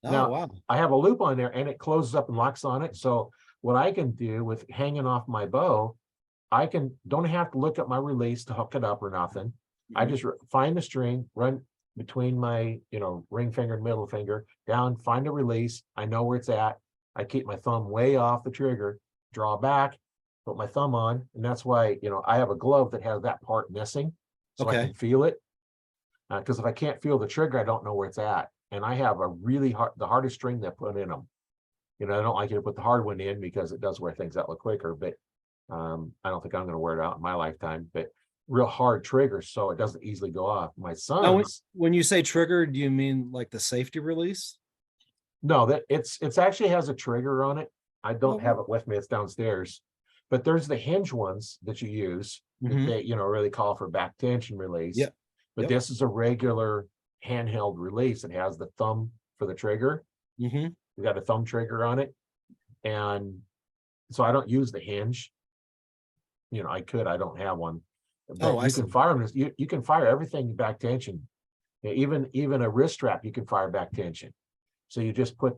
Oh, Now, wow. I have a loop on there and it closes up and locks on it. So what I can do with hanging off my bow, don't have to look at my release to hook it up or nothing. I just find the string, run between my, ring finger and middle finger down, find a release. I know where it's at. I keep my thumb way off the trigger, draw back, put my thumb on. And that's why, I have a glove that has that part missing so I can feel it. Because if I can't feel the trigger, I don't know where it's at. And I have the hardest string they put in them. I don't like you to put the hard one in because it does wear things out a little quicker, but I don't think I'm going to wear it out in my lifetime, but real hard triggers so it doesn't easily go off. My son's. When you say trigger, do you mean like the safety release? No, that it's actually has a trigger on it. I don't have it with me, it's downstairs. But there's the hinge ones that you use that they, really call for back tension release. Yeah. But this is a regular handheld release. It has the thumb for the trigger. We got a thumb trigger on it. And so I don't use the hinge. I don't have one. But you can fire them. You can fire everything back tension. Even a wrist strap, you can fire back tension. So you just put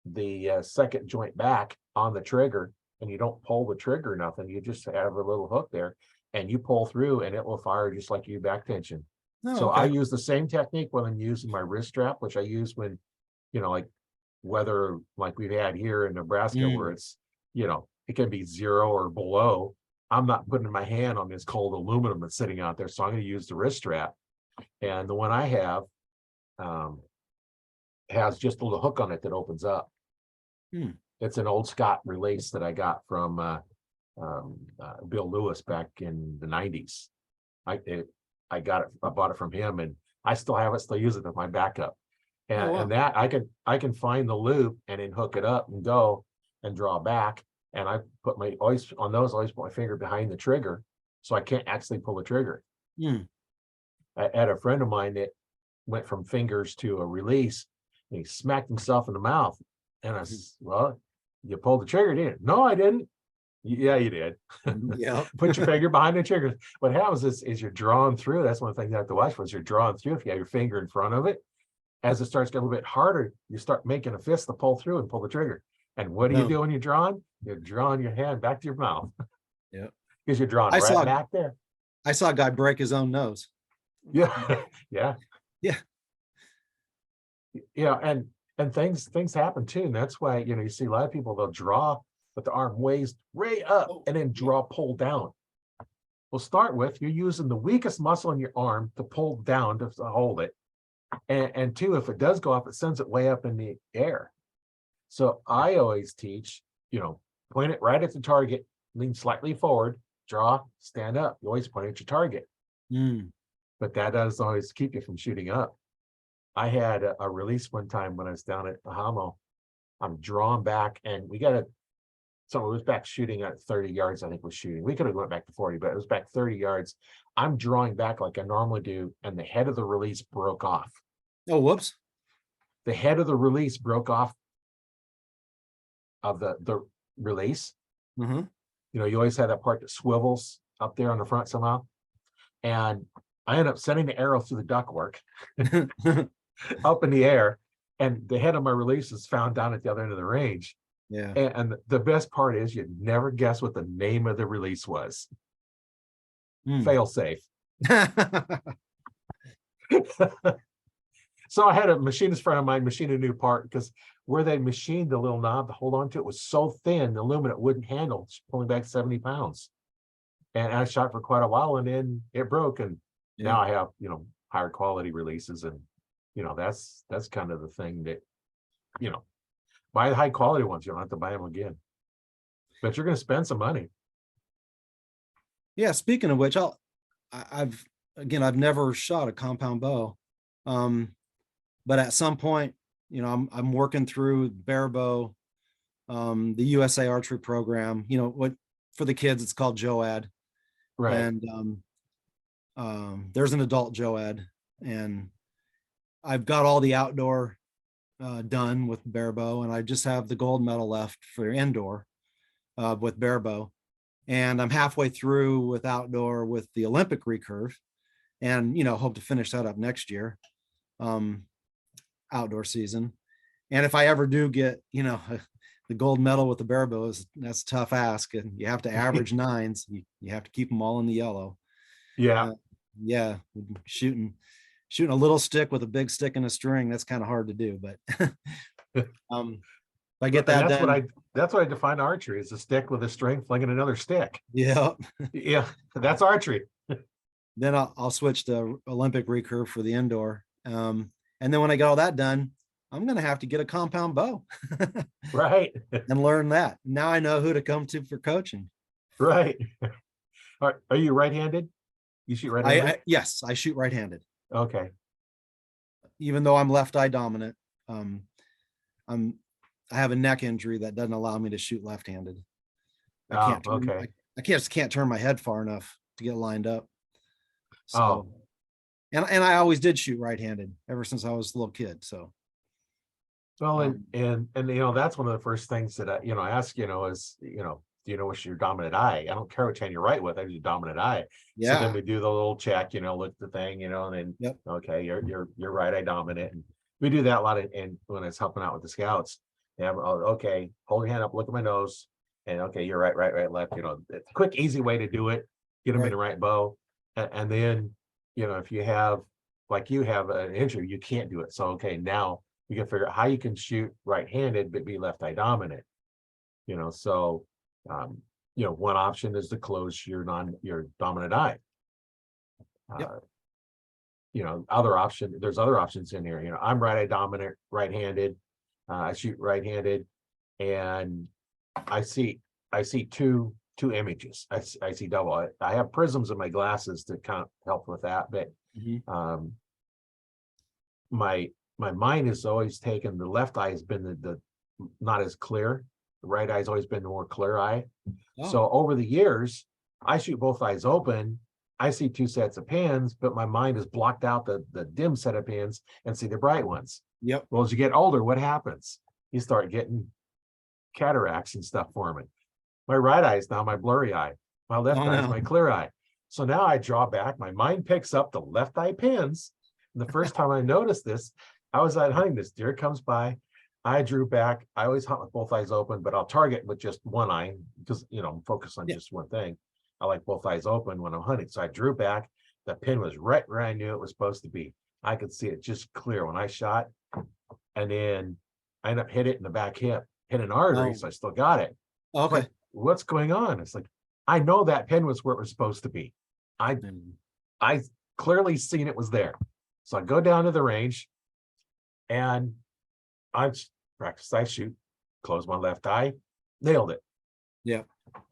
the second joint back on the trigger and you don't pull the trigger or nothing. You just have a little hook there and you pull through and it will fire just like you back tension. I use the same technique when I'm using my wrist strap, which I use when, like weather like we've had here in Nebraska where it's, it can be 0 or below. I'm not putting my hand on this cold aluminum that's sitting out there. So I'm going to use the wrist strap. And the one I have has just a little hook on it that opens up. It's an old Scott release that I got from Bill Lewis back in the 90s. I bought it from him and I still have it, still use it as my backup. And that I can find the loop and then hook it up and go and draw back. And I put always put my finger behind the trigger so I can't actually pull the trigger. I had a friend of mine that went from fingers to a release and he smacked himself in the mouth. And I said, well, you pulled the trigger, didn't you? No, I didn't. Yeah, you did. Yeah. Put your finger behind the trigger. What happens is you're drawing through. That's one thing you have to watch for is you're drawing through. If you have your finger in front of it, as it starts getting a little bit harder, you start making a fist to pull through and pull the trigger. And what do you do when you're drawing? You're drawing your hand back to your mouth. Yeah. Because you're drawing back there. I saw a guy break his own nose. Yeah. Yeah. Yeah. And things happen too. And that's why, you see a lot of people, they'll draw, but the arm weighs way up and then pull down. Well, start with, you're using the weakest muscle in your arm to pull down to hold it. And two, if it does go up, it sends it way up in the air. So I always teach, point it right at the target, lean slightly forward, draw, stand up. You always point at your target. But that doesn't always keep you from shooting up. I had a release one time when I was down at Bahamo. I'm drawing back and so it was back shooting at 30 yards, I think was shooting. We could have went back to 40, but it was back 30 yards. I'm drawing back like I normally do, and the head of the release broke off. Oh, whoops. The head of the release broke off of the release. you always have that part that swivels up there on the front somehow. And I end up sending the arrow through the ductwork up in the air, and the head of my release is found down at the other end of the range. Yeah. And the best part is you'd never guess what the name of the release was. Fail safe. So I had a machinist friend of mine machine a new part, because where they machined the little knob to hold on to it was so thin, the aluminum wouldn't handle pulling back 70 pounds. And I shot for quite a while, and then it broke. And now I have, higher quality releases. And, that's kind of the thing that, buy the high quality ones. You don't have to buy them again, but you're going to spend some money. Yeah. Speaking of which, I've never shot a compound bow. But at some point, I'm working through bare bow, the USA archery program, what for the kids, it's called JOAD. Right. And there's an adult JOAD, and I've got all the outdoor done with bare bow, and I just have the gold medal left for indoor with bare bow. And I'm halfway through with outdoor with the Olympic recurve, and hope to finish that up next year, outdoor season. And if I ever do get the gold medal with the bare bow, that's a tough ask, and you have to average nines. You have to keep them all in the yellow. Yeah. Shooting a little stick with a big stick and a string, that's kind of hard to do, but if I get that done. That's what I define archery, is a stick with a string flinging another stick. Yeah. Yeah, that's archery. Then I'll switch to Olympic recurve for the indoor. And then when I get all that done, I'm going to have to get a compound bow. Right. And learn that. Now I know who to come to for coaching. Right. Are you right-handed? You shoot right-handed? Yes, I shoot right-handed. Okay. Even though I'm left eye dominant, I have a neck injury that doesn't allow me to shoot left-handed. I can't turn my head far enough to get lined up. So, and I always did shoot right-handed ever since I was a little kid. So, well, and that's one of the first things that I ask, is, do you know what's your dominant eye? I don't care which hand you write with, I do dominant eye. Yeah. So then we do the little check, look at the thing, and then okay, you're right eye dominant. And we do that a lot and when it's helping out with the scouts. Yeah, okay, hold your hand up, look at my nose, and okay, you're right, left. It's a quick, easy way to do it. Get them in the right bow, and then if you have, like you have an injury, you can't do it. So okay, now you can figure out how you can shoot right-handed but be left eye dominant. So one option is to close your dominant eye. There's other options in here. I'm right eye dominant, right-handed. I shoot right-handed, and I see two images. I see double. I have prisms in my glasses to kind of help with that, but my mind has always taken, the left eye has been the not as clear. The right eye's always been the more clear eye. So over the years, I shoot both eyes open. I see two sets of pins, but my mind has blocked out the dim set of pins and see the bright ones. Yep. Well, as you get older, what happens? You start getting cataracts and stuff forming. My right eye is now my blurry eye. My left eye is my clear eye. So now I draw back. My mind picks up the left eye pins. And the first time I noticed this, I was out hunting. This deer comes by. I drew back. I always hunt with both eyes open, but I'll target with just one eye because, I'm focused on just one thing. I like both eyes open when I'm hunting. So I drew back. The pin was right where I knew it was supposed to be. I could see it just clear when I shot. And then I ended up hit it in the back hip, hit an artery. So I still got it. Okay. But what's going on? It's like, I know that pin was where it was supposed to be. I clearly seen it was there. So I go down to the range and I practice. I shoot, close my left eye, nailed it. Yeah.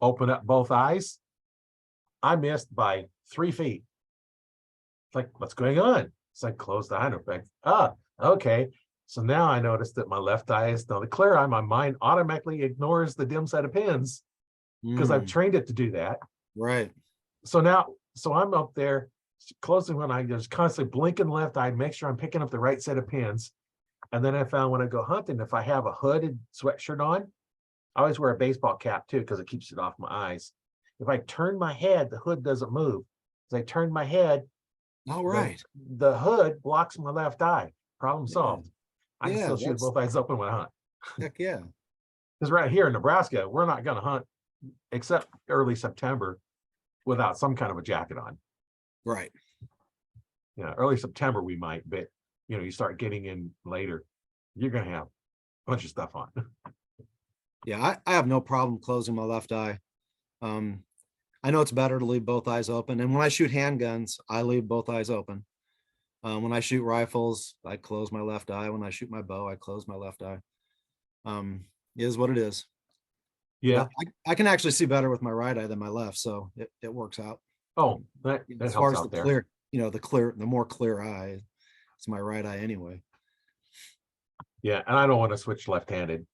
Open up both eyes. I missed by 3 feet. It's like, what's going on? So I closed the eye. Okay. So now I noticed that my left eye is now the clear eye. My mind automatically ignores the dim set of pins because I've trained it to do that. Right. So I'm up there closing one eye, just constantly blinking left eye, make sure I'm picking up the right set of pins. And then I found when I go hunting, if I have a hooded sweatshirt on, I always wear a baseball cap too, because it keeps it off my eyes. If I turn my head, the hood doesn't move. As I turn my head, All the, right. the hood blocks my left eye. Problem Yeah. solved. I can Yeah. still shoot with That's both eyes open when I hunt. heck yeah. Because right here in Nebraska, we're not going to hunt except early September without some kind of a jacket on. Right. You know, early September we might, but you know, you start getting in later, you're going to have a bunch of stuff on. Yeah. I have no problem closing my left eye. I know it's better to leave both eyes open. And when I shoot handguns, I leave both eyes open. When I shoot rifles, I close my left eye. When I shoot my bow, I close my left eye. It is what it is. Yeah. But I can actually see better with my right eye than my left, so it works out. Oh, that As far helps as out the there. clear, the more clear eye, it's my right eye anyway. Yeah, and I don't want to switch left-handed.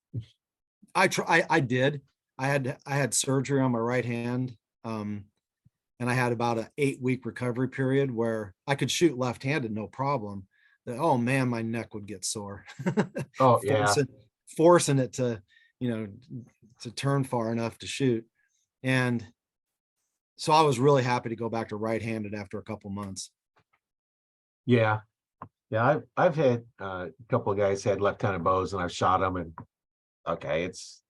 I did. I had surgery on my right hand. And I had about an 8-week recovery period where I could shoot left-handed, no problem. Oh man, my neck would get sore. Oh yeah. Forcing it to, to turn far enough to shoot. And so I was really happy to go back to right-handed after a couple months. Yeah. Yeah. I've had a couple of guys had left-handed bows and I've shot them, and okay, it's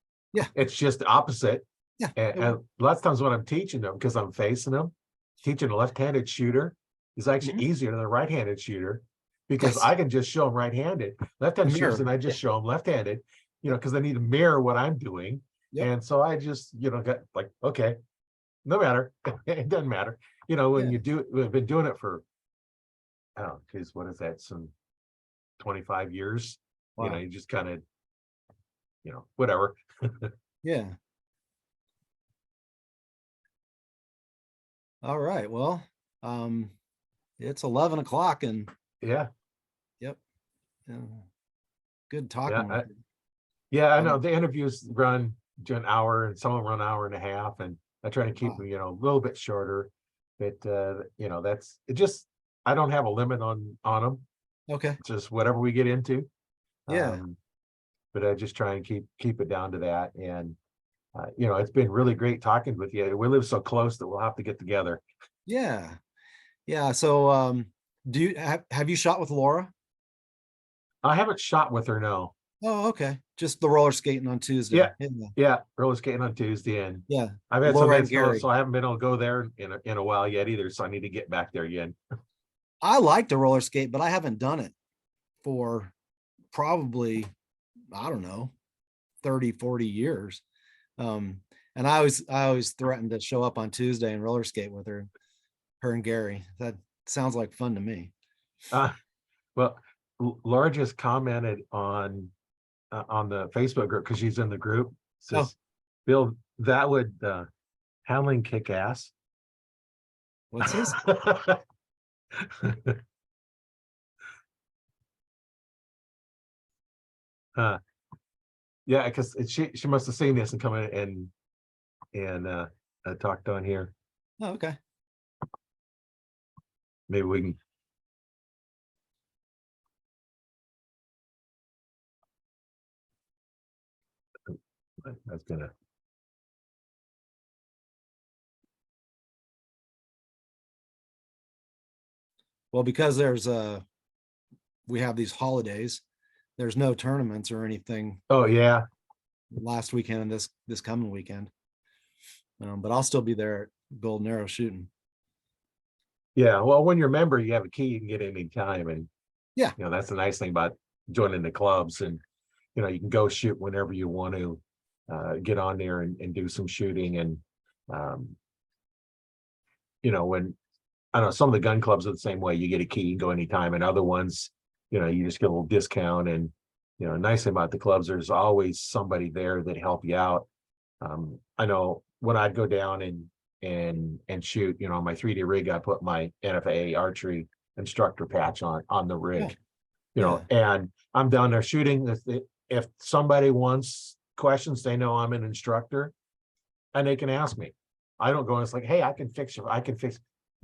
just the opposite. Yeah. And lots of times when I'm teaching them, because I'm facing them, teaching a left-handed shooter is actually easier than a right-handed shooter, because I can just show them right-handed. Left-handed shooters, and I just show them left-handed, because they need to mirror what I'm doing. Yep. And so I just, got like, okay, no matter. It doesn't matter. When you do it, we've been doing it for, I don't know, geez, what is that? Some 25 years. Wow. You just kind of, whatever. Yeah. All right. Well, it's 11 o'clock and Yeah. yep. Good talking. I know the interviews run to an hour, and some of them run an hour and a half, and I try to keep them, a little bit shorter, but that's it. Just, I don't have a limit on them. Okay. It's just whatever we get into. Yeah. But I just try and keep it down to that. And it's been really great talking with you. We live so close that we'll have to get together. Yeah. Yeah. So do you have you shot with Laura? I haven't shot with her, no. Oh, okay. Just the roller skating on Tuesday. Yeah. Roller skating on Tuesday, and yeah. I've had Laura some and Gary. so I haven't been able to go there in a while yet either. So I need to get back there again. I like to roller skate, but I haven't done it for probably, I don't know, 30, 40 years. And I always threatened to show up on Tuesday and roller skate with her and Gary. That sounds like fun to me. Well, Laura just commented on the Facebook group, because she's in the group. Says, Bill, that would handling kick ass. What's this? Yeah, because she must have seen this and come in and talked on here. Oh, okay. Maybe we can. That's gonna. Well, because we have these holidays, there's no tournaments or anything. Oh yeah. Last weekend and this coming weekend. But I'll still be there at Golden Arrow shooting. Yeah, well, when you're a member, you have a key, you can get any time, and yeah, that's the nice thing about joining the clubs, and you can go shoot whenever you want to, get on there and do some shooting. And when I don't know, some of the gun clubs are the same way. You get a key, you can go anytime, and other ones, you just get a little discount. And nice thing about the clubs, there's always somebody there that help you out. I know when I'd go down and shoot, on my 3D rig, I put my NFA archery instructor patch on the rig, and I'm down there shooting. If somebody wants questions, they know I'm an instructor, and they can ask me. I don't go and it's like, hey, I can fix.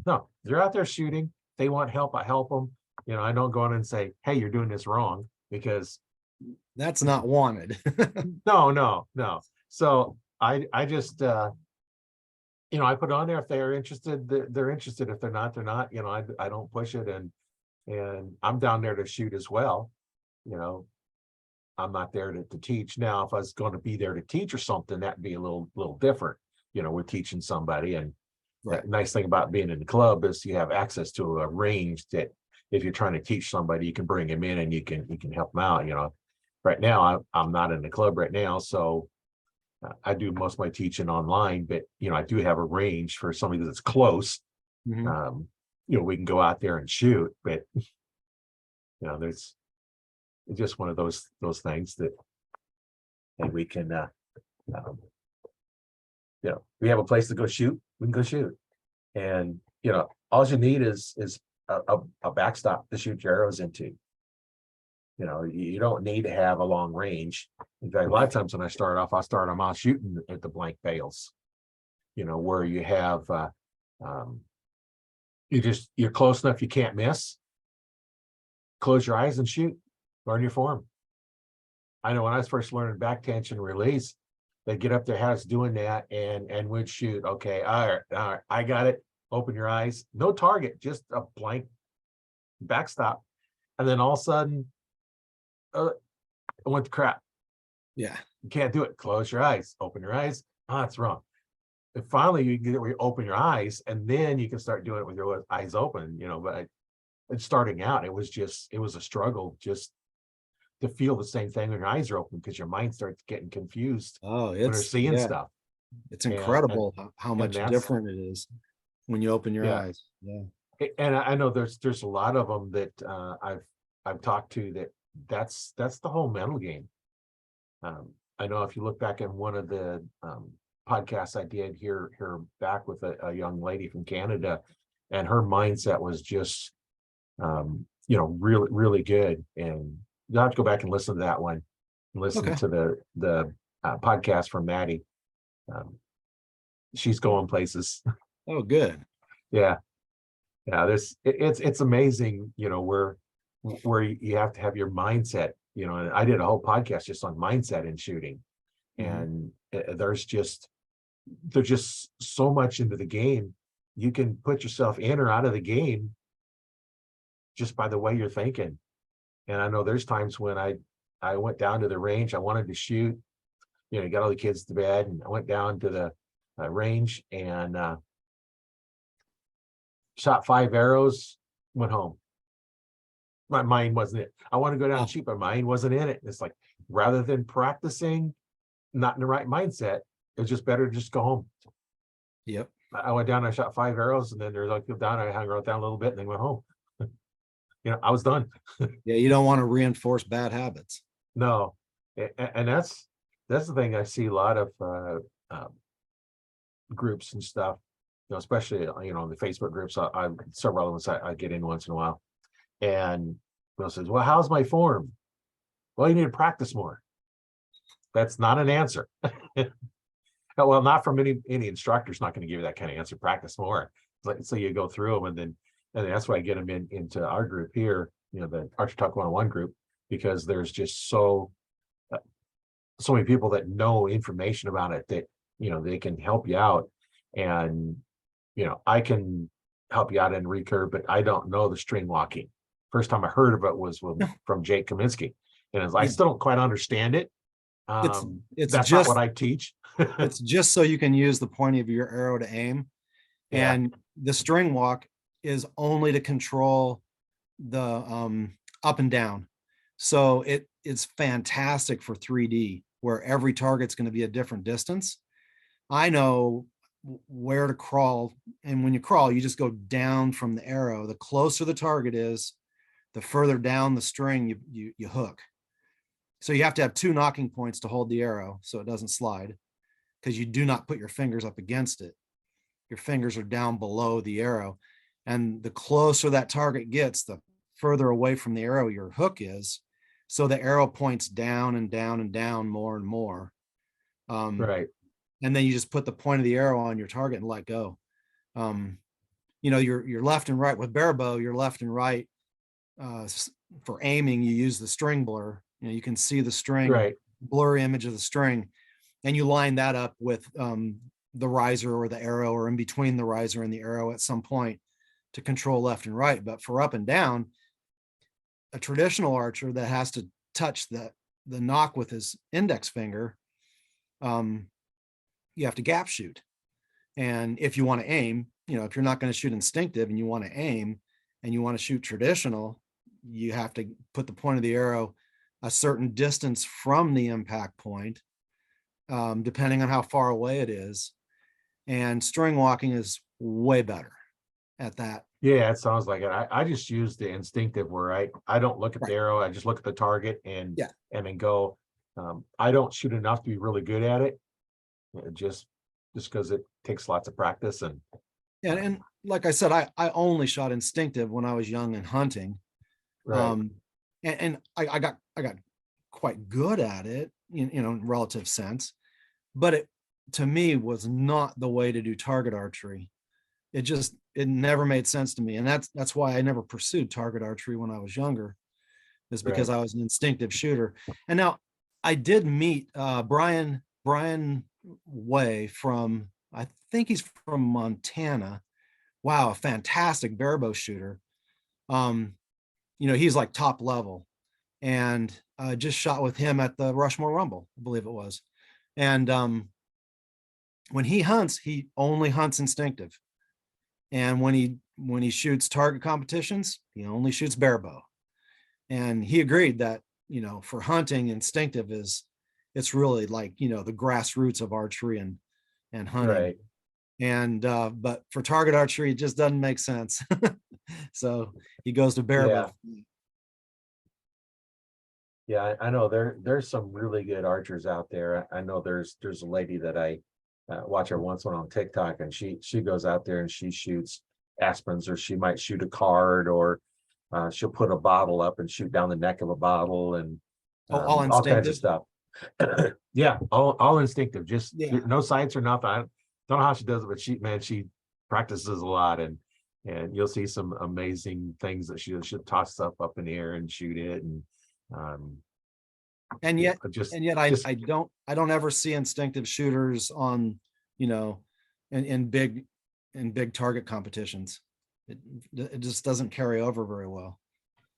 No, they're out there shooting. They want help, I help them. I don't go in and say, hey, you're doing this wrong, because that's not wanted. No. So I just I put on there if they're interested, they're interested. If they're not, they're not. I don't push it, and I'm down there to shoot as well. You know, I'm not there to teach. Now, if I was going to be there to teach or something, that'd be a little different. We're teaching somebody, and Right. the nice thing about being in the club is you have access to a range that if you're trying to teach somebody, you can bring them in and you can help them out. Right now I'm not in the club right now, so I do most of my teaching online, but I do have a range for somebody that's close. Mhm. We can go out there and shoot, but there's it's just one of those things that we can um, we have a place to go shoot, we can go shoot. And all you need is a backstop to shoot your arrows into. You don't need to have a long range. In fact, a lot of times when I start off, I start them out shooting at the blank bales, where you have um, you're close enough you can't miss. Close your eyes and shoot. Learn your form. I know when I was first learning back tension release, they get up there, had us doing that, and would shoot. Okay, all right, I got it. Open your eyes. No target, just a blank backstop, and then all of a sudden, it went to crap. Yeah. You can't do it. Close your eyes. Open your eyes. Oh, that's wrong. And finally, you can get it where you open your eyes, and then you can start doing it with your eyes open. But starting out, it was a struggle just to feel the same thing when your eyes are open, because your mind starts getting confused Oh, when they're seeing stuff. it's And incredible how and much that's different it is when you open your yeah. eyes. Yeah. And I know there's a lot of them that I've talked to that's the whole mental game. I know if you look back in one of the podcasts I did here back with a young lady from Canada, and her mindset was just really really good. And you'll have to go back and listen to that one, and listen Okay. to the podcast from Maddie. Um, she's going places. Oh, good. Yeah. Yeah, it's amazing, where you have to have your mindset, and I did a whole podcast just on mindset in shooting. Mhm. And there's just so much into the game. You can put yourself in or out of the game just by the way you're thinking. And I know there's times when I went down to the range, I wanted to shoot, got all the kids to bed, and I went down to the range and shot 5 arrows, went home. My mind wasn't it. I want to go down and Oh, shoot, but my mind wasn't in it. It's like, rather than practicing, not in the right mindset, it's just better to just go home. yep. I went down, I shot 5 arrows, and then there's like down, I hung out down a little bit and then went home. I was done. Yeah. You don't want to reinforce bad habits. No. And that's the thing. I see a lot of groups and stuff, especially on the Facebook groups. I several of them I get in once in a while. And says, well, how's my form? Well, you need to practice more. That's not an answer. Well, not from any instructor's not going to give you that kind of answer. Practice more. So you go through them, and that's why I get them into our group here, the Archer Talk 101 group, because there's just so many people that know information about it that they can help you out. And I can help you out in recurve, but I don't know the string walking. First time I heard of it was from Jake Kaminsky, and I Yeah. still don't quite understand it. It's it's That's not what just I teach. it's just so you can use the point of your arrow to aim. Yeah, And the string walk is only to control the up and down. So it's fantastic for 3D, where every target's going to be a different distance. I know where to crawl. And when you crawl, you just go down from the arrow. The closer the target is, the further down the string you hook. So you have to have 2 knocking points to hold the arrow so it doesn't slide, because you do not put your fingers up against it. Your fingers are down below the arrow. And the closer that target gets, the further away from the arrow your hook is. So the arrow points down and down and down more and more. right. And then you just put the point of the arrow on your target and let go. Your left and right with barebow, your left and right, for aiming, you use the string blur. You can see the string, Right. blur image of the string. and you line that up with the riser or the arrow, or in between the riser and the arrow at some point to control left and right. But for up and down, a traditional archer that has to touch the nock with his index finger, you have to gap shoot. And if you want to aim, if you're not going to shoot instinctive and you want to aim and you want to shoot traditional, you have to put the point of the arrow a certain distance from the impact point, depending on how far away it is. And string walking is way better at that. Yeah, it sounds like it. I just use the instinctive where I don't look at the Right. arrow. I just look at the target and Yeah. and then go. I don't shoot enough to be really good at it. Just because it takes lots of practice and And like I said, I only shot instinctive when I was young and hunting. right. And I got quite good at it, in relative sense, but it, to me, was not the way to do target archery. It never made sense to me. And that's why I never pursued target archery when I was younger, is because Right. I was an instinctive shooter. And now I did meet Brian Way from, I think he's from Montana. Wow, a fantastic barebow shooter. He's like top level, and just shot with him at the Rushmore Rumble, I believe it was. And when he hunts, he only hunts instinctive. And when he shoots target competitions, he only shoots barebow. And he agreed that, for hunting, instinctive it's really like, the grassroots of archery and hunting. Right. And but for target archery, it just doesn't make sense. So he goes to barebow. Yeah, I know there's some really good archers out there. I know there's a lady that I watch her once on TikTok, and she goes out there and she shoots aspens, or she might shoot a card, or she'll put a bottle up and shoot down the neck of a bottle, and All all kinds of instinctive. stuff. Yeah, all instinctive, just Yeah. no sights or nothing. I don't know how she does it, but she practices a lot, and you'll see some amazing things that she'll toss up in the air and shoot it, and And yet just I don't ever see instinctive shooters on, in big target competitions. It just doesn't carry over very well.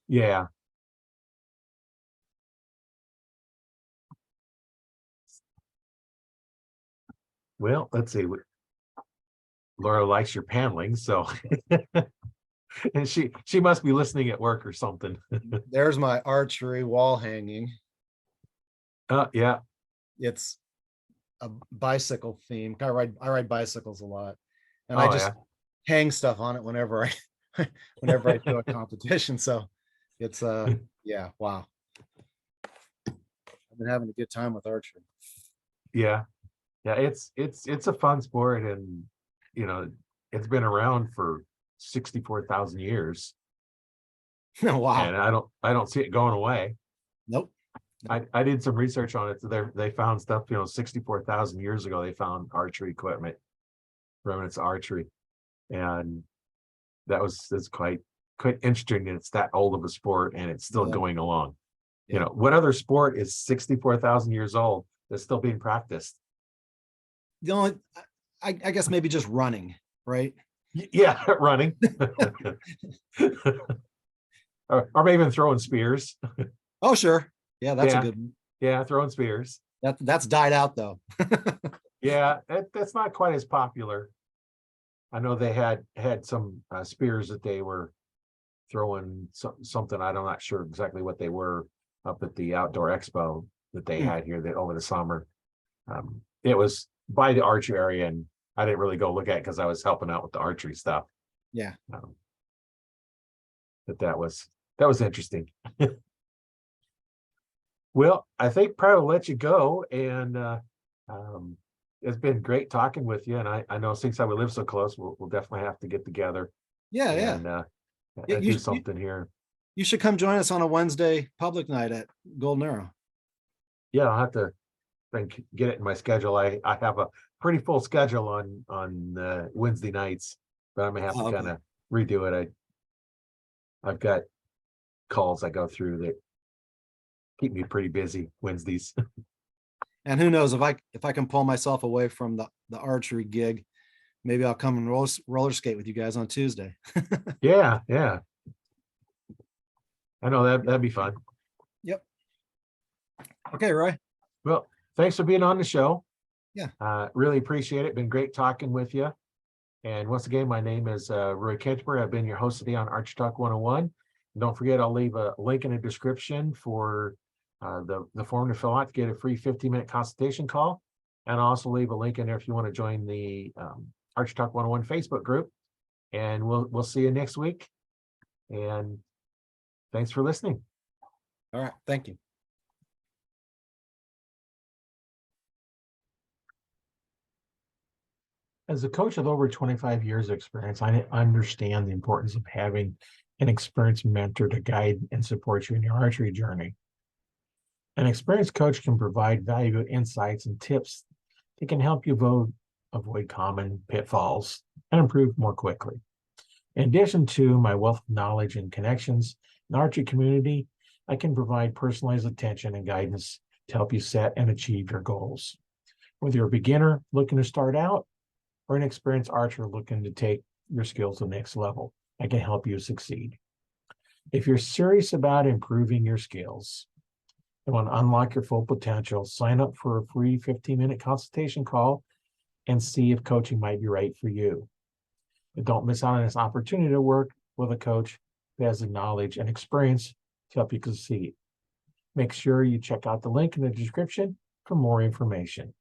yeah. Well, let's see. Laura likes your paneling, so and she must be listening at work or something. There's my archery wall hanging. Yeah. It's a bicycle theme. I ride bicycles a lot, and I Oh just yeah. hang stuff on it whenever whenever I do a competition. So it's yeah, wow. I've been having a good time with archery. Yeah. Yeah. It's a fun sport, and it's been around for 64,000 years, Wow. and I don't see it going away. Nope. I did some research on it. So they found stuff, 64,000 years ago. They found archery equipment, remnants of archery, and that's quite interesting. It's that old of a sport, and it's still Yeah. going along. Yeah. What other sport is 64,000 years old that's still being practiced? The only, I guess maybe just running, right? Yeah, running. Or maybe even throwing spears. Oh, sure. Yeah, that's a Yeah, good one. yeah, throwing spears. That's died out though. Yeah, that's not quite as popular. I know they had some spears that they were throwing something. I'm not sure exactly what they were, up at the outdoor expo that they had here over the summer. It was by the archery area, and I didn't really go look at it because I was helping out with the archery stuff. Yeah. But that was interesting. Well, I think probably will let you go, and it's been great talking with you. And I know since we live so close, we'll definitely have to get together Yeah. Yeah. and Yeah, do something here. you should come join us on a Wednesday public night at Golden Arrow. Yeah, I'll have to get it in my schedule. I have a pretty full schedule on Wednesday nights, but I may have to kind of redo it. I've got calls I go through that keep me pretty busy Wednesdays. And who knows, if I can pull myself away from the archery gig, maybe I'll come and roller skate with you guys on Tuesday. Yeah, yeah. I know that'd be fun. Yep. Okay, Roy. Well, thanks for being on the show. Yeah. Really appreciate it. Been great talking with you. And once again, my name is Roy Ketchberg. I've been your host today on Arch Talk 101. And don't forget, I'll leave a link in the description for the form to fill out to get a free 15-minute consultation call. And I'll also leave a link in there if you want to join the Arch Talk 101 Facebook group. And we'll see you next week. And thanks for listening. All right. Thank you. As a coach with over 25 years of experience, I understand the importance of having an experienced mentor to guide and support you in your archery journey. An experienced coach can provide valuable insights and tips that can help you avoid common pitfalls and improve more quickly. In addition to my wealth of knowledge and connections in the archery community, I can provide personalized attention and guidance to help you set and achieve your goals. Whether you're a beginner looking to start out or an experienced archer looking to take your skills to the next level, I can help you succeed. If you're serious about improving your skills and want to unlock your full potential, sign up for a free 15-minute consultation call and see if coaching might be right for you. But don't miss out on this opportunity to work with a coach who has the knowledge and experience to help you succeed. Make sure you check out the link in the description for more information.